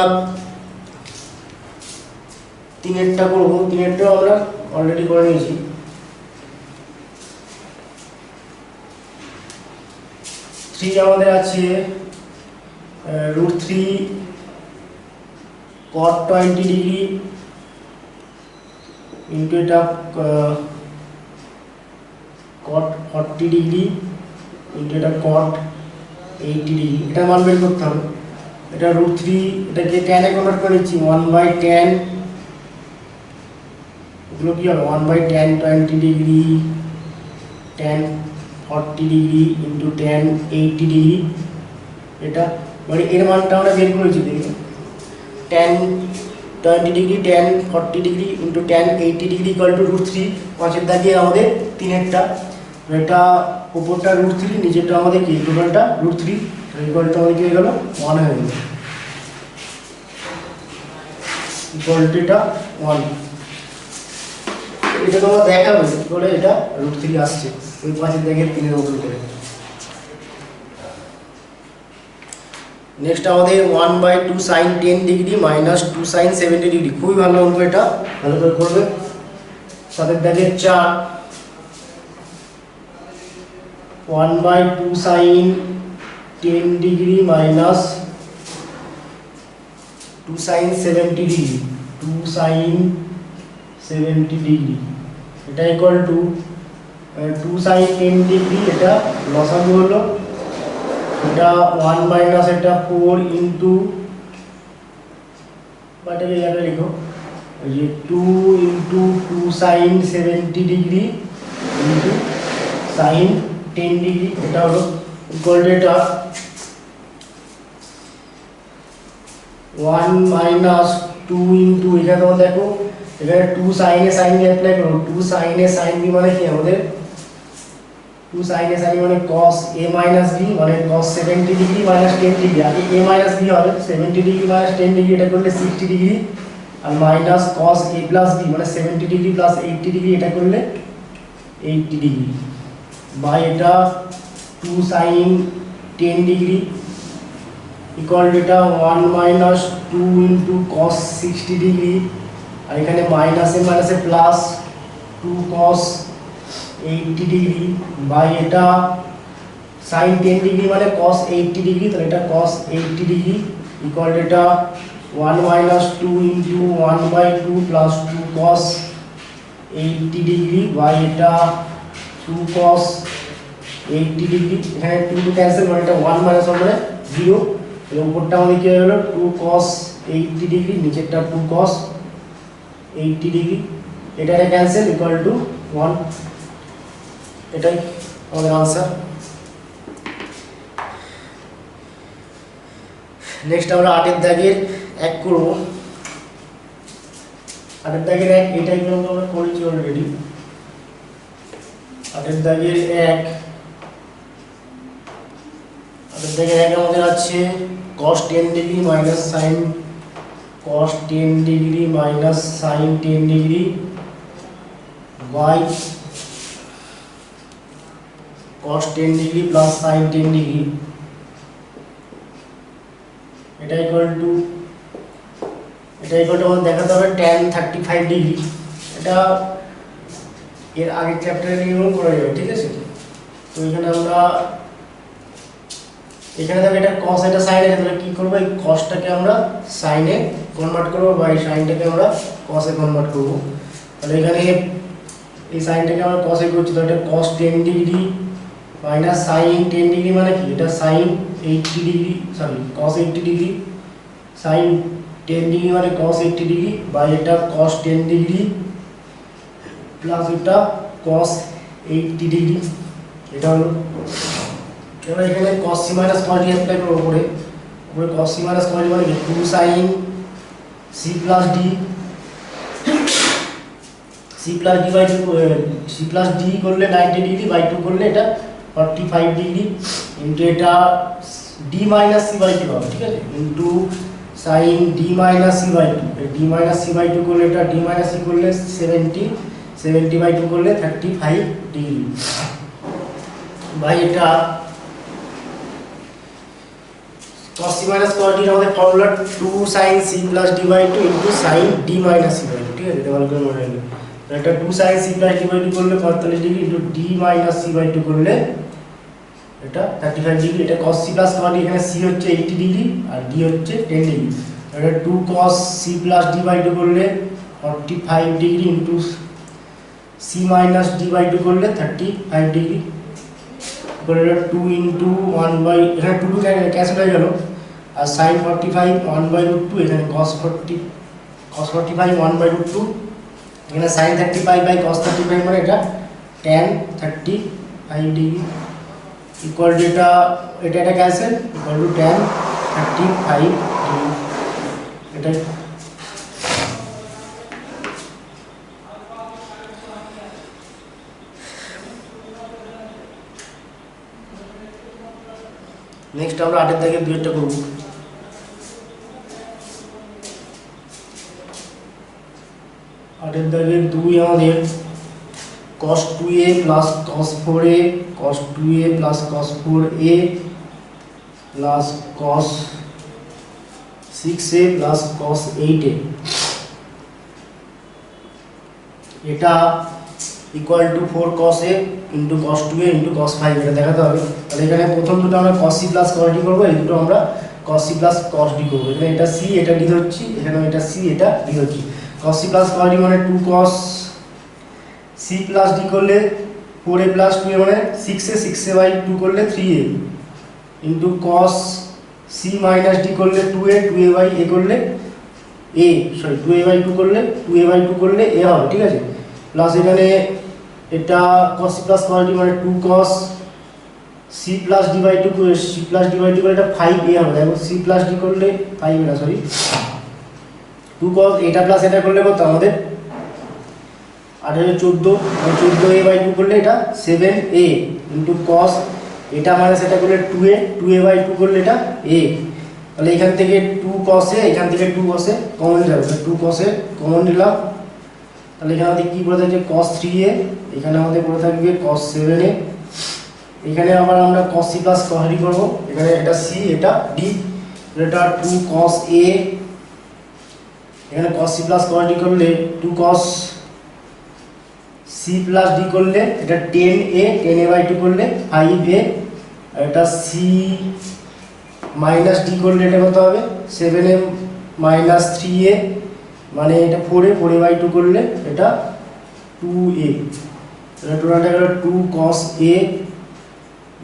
তিনেরটা করব, তিনেরটা আমরা অলরেডি করে নিয়েছি। থ্রি আমাদের আছে √3 cot 20 ডিগ্রি ইনটু এটা cot 40 ডিগ্রি ইনটু এটা cot 80 ডিগ্রি, এটা মান বের করতে হবে। এটা √3 এটাকে tan এ কনভার্ট করে নিচ্ছি 1/tan, এগুলো কি হবে 1/tan 20 degree tan 40 degree into tan 80 degree, এটা মানে এর মানটা আমরা বের করেছি দেখি tan 20 degree tan 40 degree into tan 80 degree equal to √3, পাঁচের দাগে আমাদের তিনেরটা, এটা উপরটা √3 নিচেরটা আমাদের কি টোটালটা √3 ইকুয়াল টু আমাদের কি হয়ে গেল 1 হয়ে গেল, ইকুয়াল টু এটা 1। এটা তোমরা দেখাবে কি করে এটা √3 আসছে ওই পাঁচের দাগের তিনের মতন করে। নেক্সট আমাদের 1/2 sin 10 degree minus 2 sin 70 degree, খুবই ভালো অঙ্ক, এটা ভালো করে করবে। সাথে দাগের 4 1/2 sin 10 degree minus 2 sin 70 degree 2 sin 70 degree, এটা ইকুয়াল টু 2 sin 10 ডিগ্রি, এটা লসাগু হলো, এটা 1 মাইনাস এটা 4 ইনটু বাটাকে এটা লিখো যে 2 into 2 sin 70 degree into sin 10 degree, এটা হলো ইকুয়াল টু এটা 1 মাইনাস 2 ইনটু এটা তোমরা দেখো এখানে 2 sin এ sin দিয়ে অ্যাপ্লাই করো, 2 sin এ sin b মানে কি আমাদের 2 sin a sin মানে cos a minus b মানে cos 70 ডিগ্রি minus 10 ডিগ্রি, আগে a minus b হবে 70 ডিগ্রি minus 10 ডিগ্রি এটা করলে 60 ডিগ্রি, আর minus cos a plus b মানে 70 ডিগ্রি plus 80 ডিগ্রি এটা করলে 80 ডিগ্রি, বাই এটা 2 sin 10 ডিগ্রি ইকুয়াল টু এটা 1 মাইনাস 2 ইনটু cos 60 ডিগ্রি, আর এখানে মাইনাসে মাইনাসে প্লাস 2 cos 80 ডিগ্রি বাই এটা sin 10 ডিগ্রি মানে cos 80 ডিগ্রি, তাহলে এটা cos 80 ডিগ্রি ইকুয়াল টু এটা 1 minus 2 into 1/2 plus 2 cos 80 degree by এটা 2 cos 80 ডিগ্রি, এখানে 2 টু ক্যান্সেল মানে এটা 1 মাইনাস 1 মানে 0, এবং উপরটা আমাদের কি হয়ে গেল 2 cos 80 ডিগ্রি, নিচেরটা 2 cos 80 ডিগ্রি, এটা ক্যান্সেল ইকুয়াল টু 1, এটাই আমাদের আনসার। নেক্সট আমরা 8 এর দাগের 1 করব, 8 এর দাগের 1 এটাই কিন্তু আমরা করেছি অলরেডি। 8 এর দাগের 1 আমাদের আছে cos 10 degree minus sin cos 10 degree minus sin 10 degree by cos 10 degree plus sin 10 degree, এটা ইকুয়াল টু এটা ইকুয়ালটা আমাদের দেখাতে হবে tan 35 ডিগ্রি। এটা এর আগের চ্যাপ্টারে নিয়ম করা যাবে, ঠিক আছে। তো এখানে আমরা এখানে দেখো এটা cos এটা sin আছে, তাহলে কি করব, এই cosটাকে আমরা sin এ কনভার্ট করব বা এই sinটাকে আমরা cos এ কনভার্ট করব। তাহলে এখানে এই sinটাকে আমরা cos এ করছি, তাহলে এটা cos 10 degree minus sin 10 degree মানে কি, এটা sin 80 degree, sorry cos 80 degree, sin 10 degree মানে cos 80 ডিগ্রি বা এটা cos 10 ডিগ্রি প্লাস এটা cos 80 ডিগ্রি। এটা হলো, এবার এখানে cos c minus cos d apply করব উপরে cos c minus cos d মানে কি 2 sin c plus d, c plus d by 2, c plus d করলে 90 ডিগ্রি বাই 2 করলে এটা 45 ডিগ্রি ইনটু এটা d minus c by 2 হবে, ঠিক আছে, into sin d minus c by 2, d minus c by 2 করলে এটা d minus c করলে 70 by 2 করলে 35 ডিগ্রি বাই এটা cos c minus cos d এর আমাদের formula 2 sin c plus d by 2 into sin d minus c by 2, ঠিক আছে, এটা ভালো করে মনে রাখবে। এটা 2 sin c plus d by 2 করলে 45 degree into d minus c by 2 করলে এটা 35 ডিগ্রি। এটা cos c plus cos d, এখানে c হচ্ছে 80 ডিগ্রি আর d হচ্ছে 10 ডিগ্রি। এটা 2 cos c plus d by 2 করলে 45 degree into c minus d by 2 করলে 35 ডিগ্রি। করে 2 into 1 by, এখানে 2 ক্যান্সেল হয়ে গেল, আর sin 45 1 by √2, এখানে cos 45 1 by √2, এখানে sin 35 by cos 35 মানে এটা tan 35 ডিগ্রি ইকুয়াল টু এটা cancel equal two tan 35 degree. এটা নেক্সট আমরা 8 এর দাগে দুইটা করব। 8 এর দাগে 2 আমাদের cos 2a plus cos 4a, cos 2a plus cos 4a plus cos 6a plus cos 8a, এটা equal to 4 cos a into cos 2a into cos 5, এটা দেখাতে হবে। তাহলে এখানে প্রথম দুটো আমরা cos c plus cos d করব, এই দুটো আমরা cos c plus cos d করব। এখানে এটা c এটা d ধরছি, এখানে এটা c এটা d ধরছি। cos c plus cos d মানে 2 cos c plus d করলে 4a plus 2a মানে 6a, 6a by 2 করলে 3a into cos c minus d করলে 2a, 2a by a করলে a, সরি 2a by 2 করলে 2a by 2 করলে a হবে, ঠিক আছে, প্লাস এখানে এটা cos c plus cos d মানে 2 cos c plus d by 2, c plus d by 2 করলে এটা 5a হবে, দেখো c plus d করলে 5 না, সরি 2 cos এটা প্লাস এটা করলে কত আমাদের 14 14a by 2 করলে এটা 7a ইনটু cos এটা মাইনাস এটা করলে 2a, 2a by 2 করলে এটা a। তাহলে এখান থেকে 2 cos a, এখান থেকে 2 cos a কমন যাবে, 2 cos a কমন নিলাম। তাহলে এখানে আমাদের কি পড়ে থাকবে cos 3a, এখানে আমাদের পড়ে থাকবে cos 7a, এখানে আবার আমরা cos c plus cos d করব, এখানে এটা c এটা d, এটা 2 cos a, এখানে cos c plus cos d করলে 2 cos c plus d করলে এটা 10a, 10a by 2 করলে 5a, আর এটা c minus d করলে এটা কত হবে 7a minus 3a মানে এটা 4a, 4a by 2 করলে এটা 2a। এটা টোটালটা হলো 2 cos a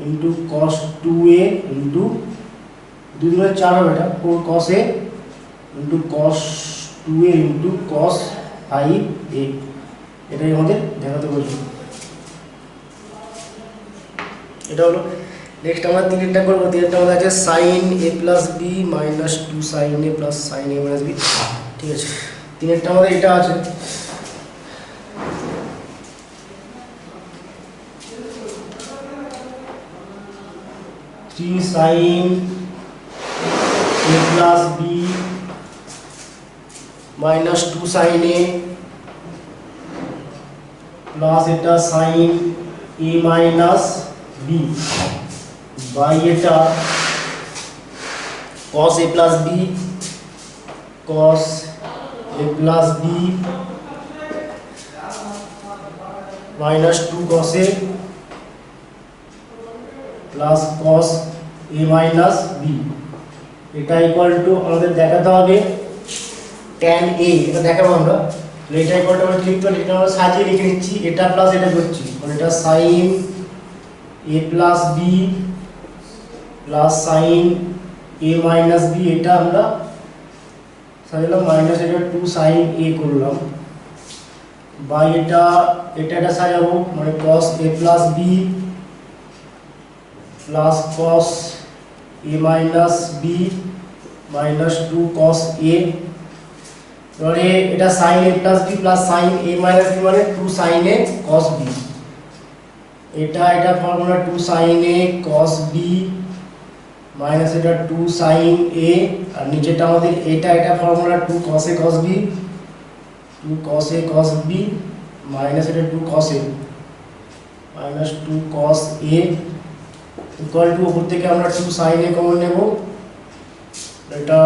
into cos 2a into 2 দুগুণে 4 হবে, এটা 4 cos a into cos 2a into cos 5a, এটাই আমাদের দেখাতে বলছি। এটা হলো নেক্সট আমরা তিনটা করব। তিনটা আমাদের আছে sin a plus b minus 2 sin a plus sin a minus b, ঠিক আছে, তিনটা আমাদের এটা আছে। sin a plus b minus 2 sin a plus এটা sin a minus b by এটা cos a plus b cos a plus b minus 2 cos a plus cos a minus b এটা equal to আমাদের দেখাতে হবে tan a এটা দেখাবো আমরা এটা ইকুয়াল টু আমরা লিখতে এটা আমরা সাজিয়ে লিখে নিচ্ছি এটা প্লাস এটা করছি মানে এটা sin a plus b plus sin a minus b এটা আমরা সাজালাম মাইনাস এটা 2 sin a করলাম বা এটা সাজাবো মানে cos a plus b plus cos a minus b minus 2 cos a এবারে এটা sin a plus b plus sin a minus b মানে 2 sin a cos b এটা formula 2 sin a cos b minus এটা 2 sin a আর নিচেটা আমাদের এটা formula 2 cos a cos b 2 cos a cos b minus এটা 2 cos a minus 2 cos a equal to উপর থেকে আমরা 2 sin a কমন নেব এটা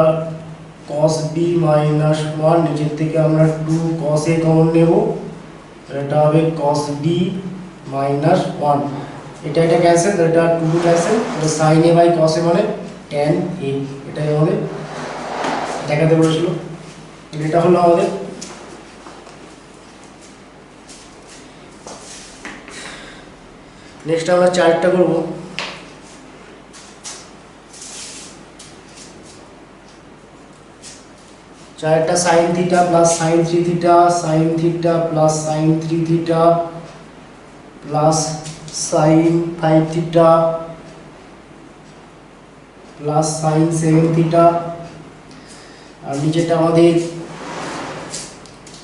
cos b minus 1 নিচের থেকে আমরা 2 cos a কমন নেব এটা হবে cos b minus 1 এটা ক্যান্সেল এটা 2 ক্যান্সেল এটা sin a by cos a মানে tan a এটাই আমাদের দেখাতে বলেছিল এটা হলো আমাদের নেক্সট আমরা চার্টটা করব চারটা sin theta plus sin 3 theta sin theta plus sin 3 theta plus sin 5 theta plus sin 7 theta আর নিচেটা আমাদের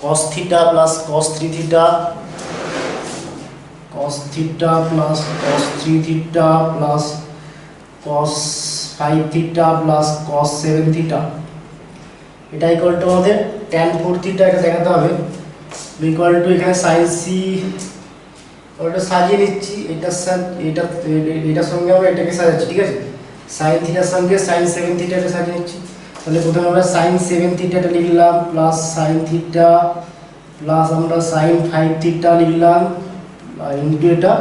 cos theta plus cos 3 theta cos theta plus cos 3 theta plus cos 5 theta plus cos 7 theta এটা equal to আমাদের tan 4 theta এটা দেখাতে হবে equal to এখানে sin c ওটা সাজিয়ে নিচ্ছি এটার সঙ্গে আমরা এটাকে সাজাচ্ছি ঠিক আছে sin থিটার সঙ্গে sin 7 থিটা এটা সাজিয়ে নিচ্ছি তাহলে প্রথমে আমরা sin 7 থিটাটা লিখলাম প্লাস sin থিটা প্লাস আমরা sin 5 থিটা লিখলাম ইনটু এটা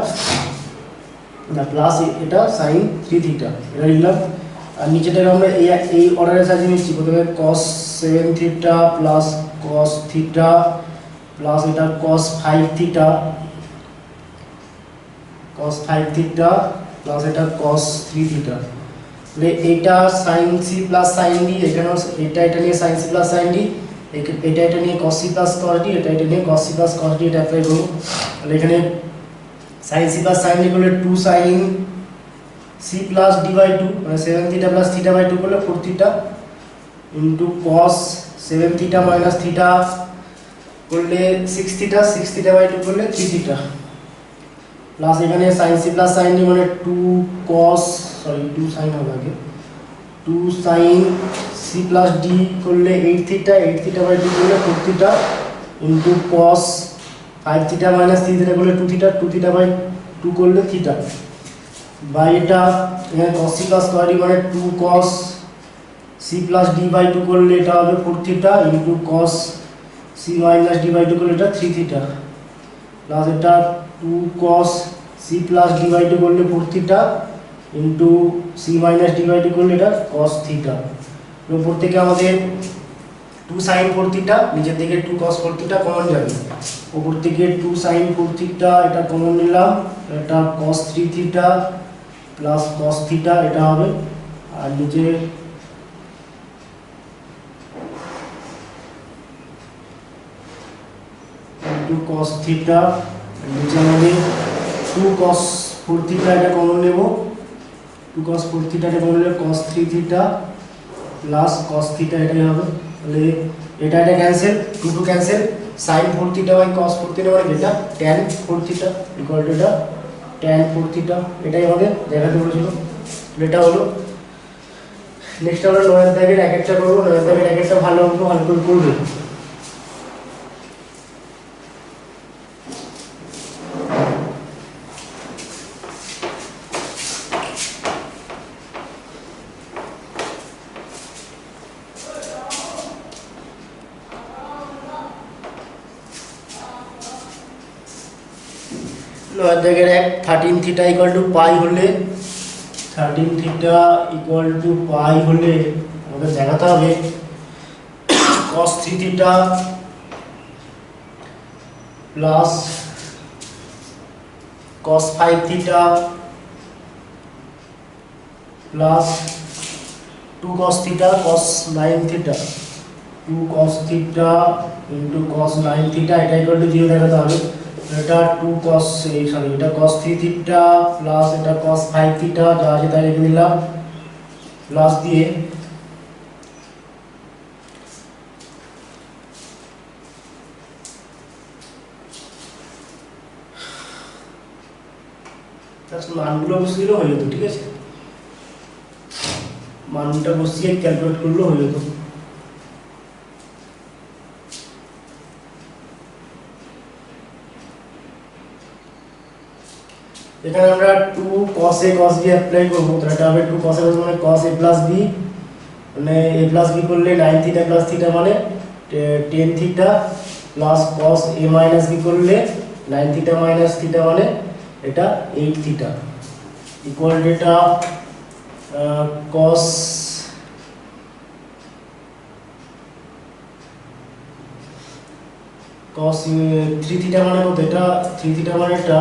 না প্লাস এটা sin 3 থিটা এটা লিখলাম আর নিচেটাকে আমরা এই অর্ডারে সাজিয়ে নিচ্ছি প্রথমে cos 7 theta plus cos theta plus এটা cos 5 theta cos 5 theta plus এটা cos 3 থিটা তাহলে এটা sin c plus sin d এখানে এটা নিয়ে sin c plus sin d এটা নিয়ে cos c plus cos d এটা নিয়ে cos c plus cos d এটা অ্যাপ্লাই করব তাহলে এখানে sin c plus sin d করলে 2 sin c plus d by 2 মানে 7 থিটা প্লাস থিটা বাই 2 করলে 4 theta into cos 7 theta minus theta করলে 6 থিটা বাই 2 করলে 3 থিটা প্লাস এখানে sin c plus sin d মানে 2 sin হবে আগে 2 sin c প্লাস d করলে 8 থিটা বাই 2 করলে 4 theta into cos 5 theta minus 3 theta করলে 2 থিটা বাই 2 করলে থিটা বাই এটা এখানে cos c plus cos d মানে 2 cos c plus d by 2 করলে এটা হবে 4 theta into cos c minus d by 2 করলে এটা 3 থিটা প্লাস এটা 2 cos c plus d by 2 করলে 4 theta into c minus d by 2 করলে এটা cos থিটা উপর থেকে আমাদের 2 sin 4 থিটা নিচের দিকে 2 cos 4 থিটা কমন যাবে উপর থেকে 2 sin 4 থিটা এটা কমন নিলাম এটা cos 3 theta plus cos theta এটা হবে আর নিচে cos থিটা নিচে আমাদের 2 cos 4 থিটা এটা কমন নেব 2 cos 4 থিটা এটা কমন নিলে cos 3 theta plus cos theta এটাই হবে তাহলে এটা cancel 2 cancel sin 4 theta by cos 4 theta মানে এটা tan 4 থিটা ইকুয়াল টু এটা tan 4 থিটা এটাই আমাদের দেখাতে বলেছিল এটা হলো নেক্সট আমরা নয়ের দাগের এক একটা করব নয়ের দাগের এক একটা ভালো করে করবে নয়ের জায়গায় 1 13 থিটা ইকুয়াল টু পাই হলে 13 থিটা ইকুয়াল টু পাই হলে আমাদের দেখাতে হবে cos 3 theta plus cos 5 theta plus 2 cos theta cos 9 theta 2 cos theta into cos 9 theta এটা ইকুয়াল টু 0 দেখাতে হবে। এটা 2 cos সরি এটা cos 3 থিটা প্লাস এটা cos 5 থিটা যা আছে তাই লিখে নিলাম প্লাস দিয়ে মানগুলো বসিয়ে দিলেও হয়ে যেত, ঠিক আছে, মানটা বসিয়ে ক্যালকুলেট করলেও হয়ে যেত। এখানে আমরা 2 cos a cos b apply করব, তো এটা হবে 2 cos a মানে cos a plus b, মানে a plus b করলে 9 থিটা প্লাস থিটা মানে 10 theta plus cos a minus b করলে 9 থিটা মাইনাস থিটা মানে এটা 8 theta equal data cos 3 theta মানে কত, এটা 3 থিটা মানে এটা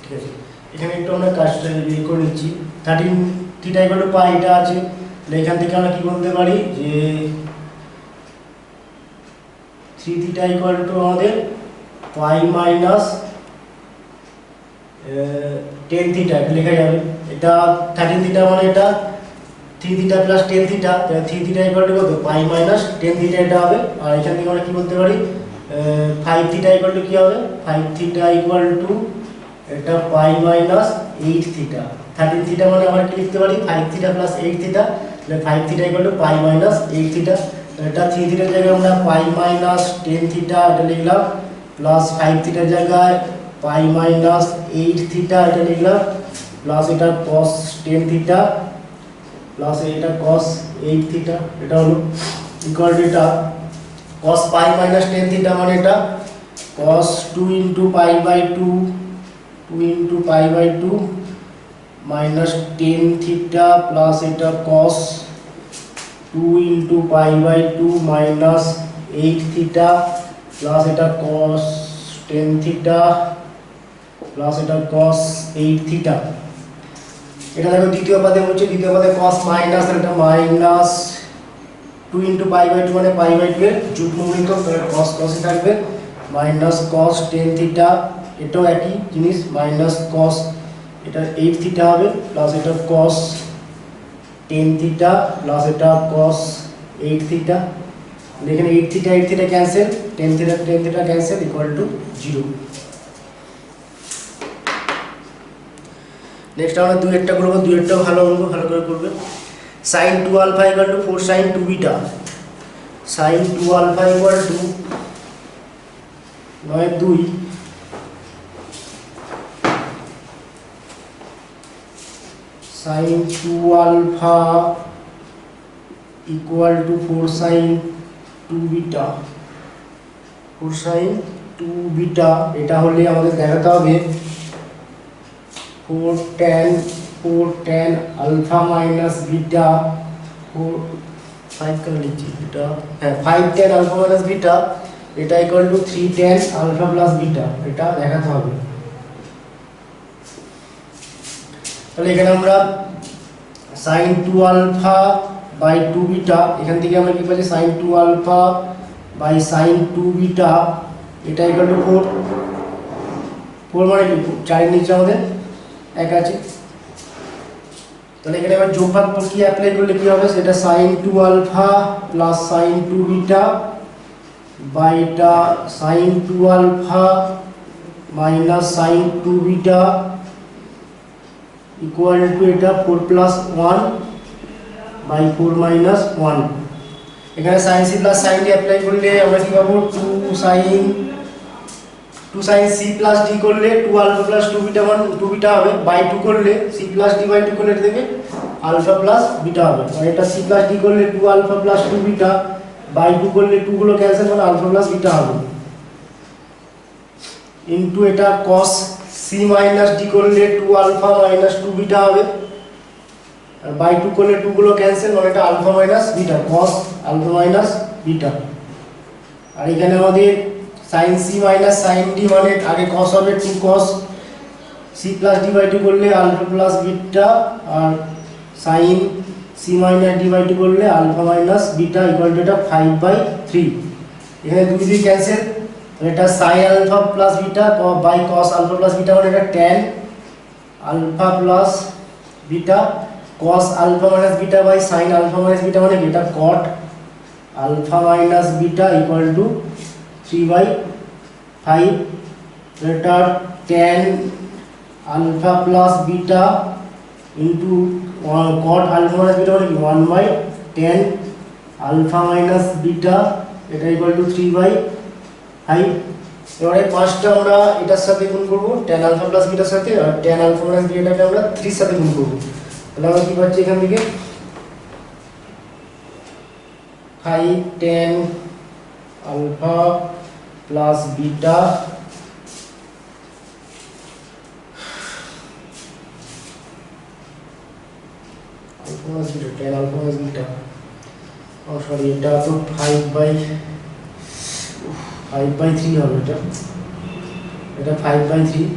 ঠিক আছে। এখানে একটু আমরা কাজটা বের করে নিচ্ছি। 13 থিটা ইকুয়াল টু পাই এটা আছে, তাহলে এখান থেকে আমরা কি বলতে পারি যে 3 থিটা ইকুয়াল টু আমাদের পাই মাইনাস 10 থিটা এটা লেখা যাবে। এটা 13 থিটা মানে এটা 3 theta plus 10 theta, 3 theta equal two কত পাই মাইনাস 10 থিটা এটা হবে। আর এখান থেকে আমরা কি বলতে পারি 5 থিটা ইকুয়াল টু কি হবে 5 থিটা ইকুয়াল টু এটা পাই মাইনাস 8 থিটা। 13 থিটা মানে আমরা কি লিখতে পারি 5 থিটা প্লাস 8 থিটা, তাহলে 5 থিটা ইকুয়াল টু পাই মাইনাস 8 থিটা। এটা 3 থিটার জায়গায় আমরা পাই মাইনাস 10 থিটা এটা লিখলাম প্লাস 5 থিটার জায়গায় পাই মাইনাস 8 থিটা এটা লিখলাম প্লাস এটা cos 10 থিটা প্লাস এটা cos 8 থিটা, এটা হলো ইকুয়াল টু এটা cos পাই মাইনাস 10 থিটা মানে এটা cos 2 into pi by 2 2 into pi by 2 minus 10 theta plus এটা cos 2 into pi by 2 minus 8 theta plus এটা cos 10 থিটা প্লাস এটা cos 8 theta. এটা দেখো দ্বিতীয় পদে হচ্ছে, দ্বিতীয় পদে cos মাইনাস এটা মাইনাস 2 ইনটু পাই বাই 2 মানে পাই বাই 2 এর যুগ্মমূলক, তাহলে cos cos থাকবে মাইনাস cos 10 থিটা, এটাও একই জিনিস মাইনাস cos এটা 8 থিটা হবে প্লাস এটা cos 10 থিটা প্লাস এটা cos 8 থিটা। এখানে 8 theta 8 theta cancel, 10 theta cancel equal to 0। Next আমরা দুইটা করব, দুইটাও ভালো করে করবে। sin 2 alpha equal to 4 sin 2 beta, sin 2 alpha equal to 9 2 sin 2 alpha equal to 4 sin 2 beta, 4 sin 2 beta. এটা হলে আমাদের দেখাতে হবে 4 tan আলফা মাইনাস বিটা 5 করে লিখছি এটা, হ্যাঁ 5 tan আলফা মাইনাস বিটা এটা equal to 3 tan alpha plus beta, এটা দেখাতে হবে। তাহলে এখানে আমরা sin 2 আলফা বাই 2 বিটা, এখান থেকে আমরা কি পাচ্ছি sin 2 alpha by sin 2 beta এটা ইকুয়াল টু 4 মানে কি 4 এর নিচে আমাদের 1 আছে। তাহলে এখানে আমরা যোগফল প্রক্রিয়া অ্যাপ্লাই করলে কি হবে সেটা sin 2 alpha plus sin 2 beta by এটা sin 2 alpha minus sin 2 beta equal to এটা 4 প্লাস 1 বাই 4 মাইনাস 1। এখানে sin c plus sin d apply করলে আমরা কি পাবো 2 sin c প্লাস d করলে 2 আলফা প্লাস 2 বিটা মান 2 বিটা হবে, বাই 2 করলে c প্লাস d বাই 2 করলে এটা থেকে আলফা প্লাস বিটা হবে। আর এটা c প্লাস d করলে 2 আলফা প্লাস 2 বিটা বাই 2 করলে 2 গুলো ক্যান্সেল করে আলফা প্লাস বিটা হবে। ইন্টু এটা কস সি মাইনাস ডি করলে 2 আলফা মাইনাস 2 বিটা হবে, আর বাই 2 করলে 2 গুলো ক্যান্সেল, মানে এটা alpha minus beta, cos alpha minus beta. আর এখানে আমাদের sin c minus sin d মানে আগে cos হবে 2 cos c plus d by 2 করলে আলফা প্লাস বিটা, আর sin c minus d by 2 করলে alpha minus beta equal to এটা 5/3। এখানে দুই দুই ক্যান্সেল, এটা sin alpha plus beta by cos alpha plus beta মানে এটা tan alpha plus beta, cos alpha minus beta by sin alpha minus beta মানে এটা cot alpha minus beta equal to 3/5। এটা tan alpha plus beta into cot alpha minus beta মানে 1/tan alpha minus beta, এটা equal to 3/5। এবারে পাঁচটা আমরা এটার সাথে গুণ করব tan আলফা প্লাস বিটার সাথে, আর tan আলফা মাইনাস বিটাকে আমরা 3 এর সাথে গুণ করব। তাহলে আমরা কি পাচ্ছি এখান থেকে 5 tan alpha plus beta alpha minus beta tan alpha minus beta, ও সরি এটা তো 5/3 হবে, এটা 5/3।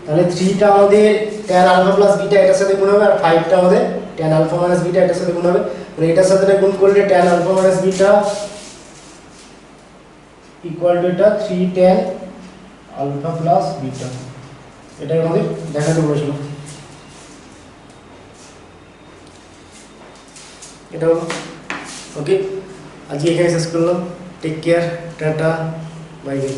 তাহলে 3 টা আমাদের tan আলফা প্লাস বিটা এটার সাথে গুণ হবে, আর 5 টা আমাদের tan আলফা মাইনাস বিটা এটার সাথে গুণ হবে। তাহলে এটার সাথে গুণ করলে tan alpha minus beta equal to এটা 3 tan আলফা প্লাস বিটা, এটাই আমাদের দেখাতে বলেছিল। এটা হলো ওকে, আজকে এখানে শেষ করলাম। Take care, tata, bye by.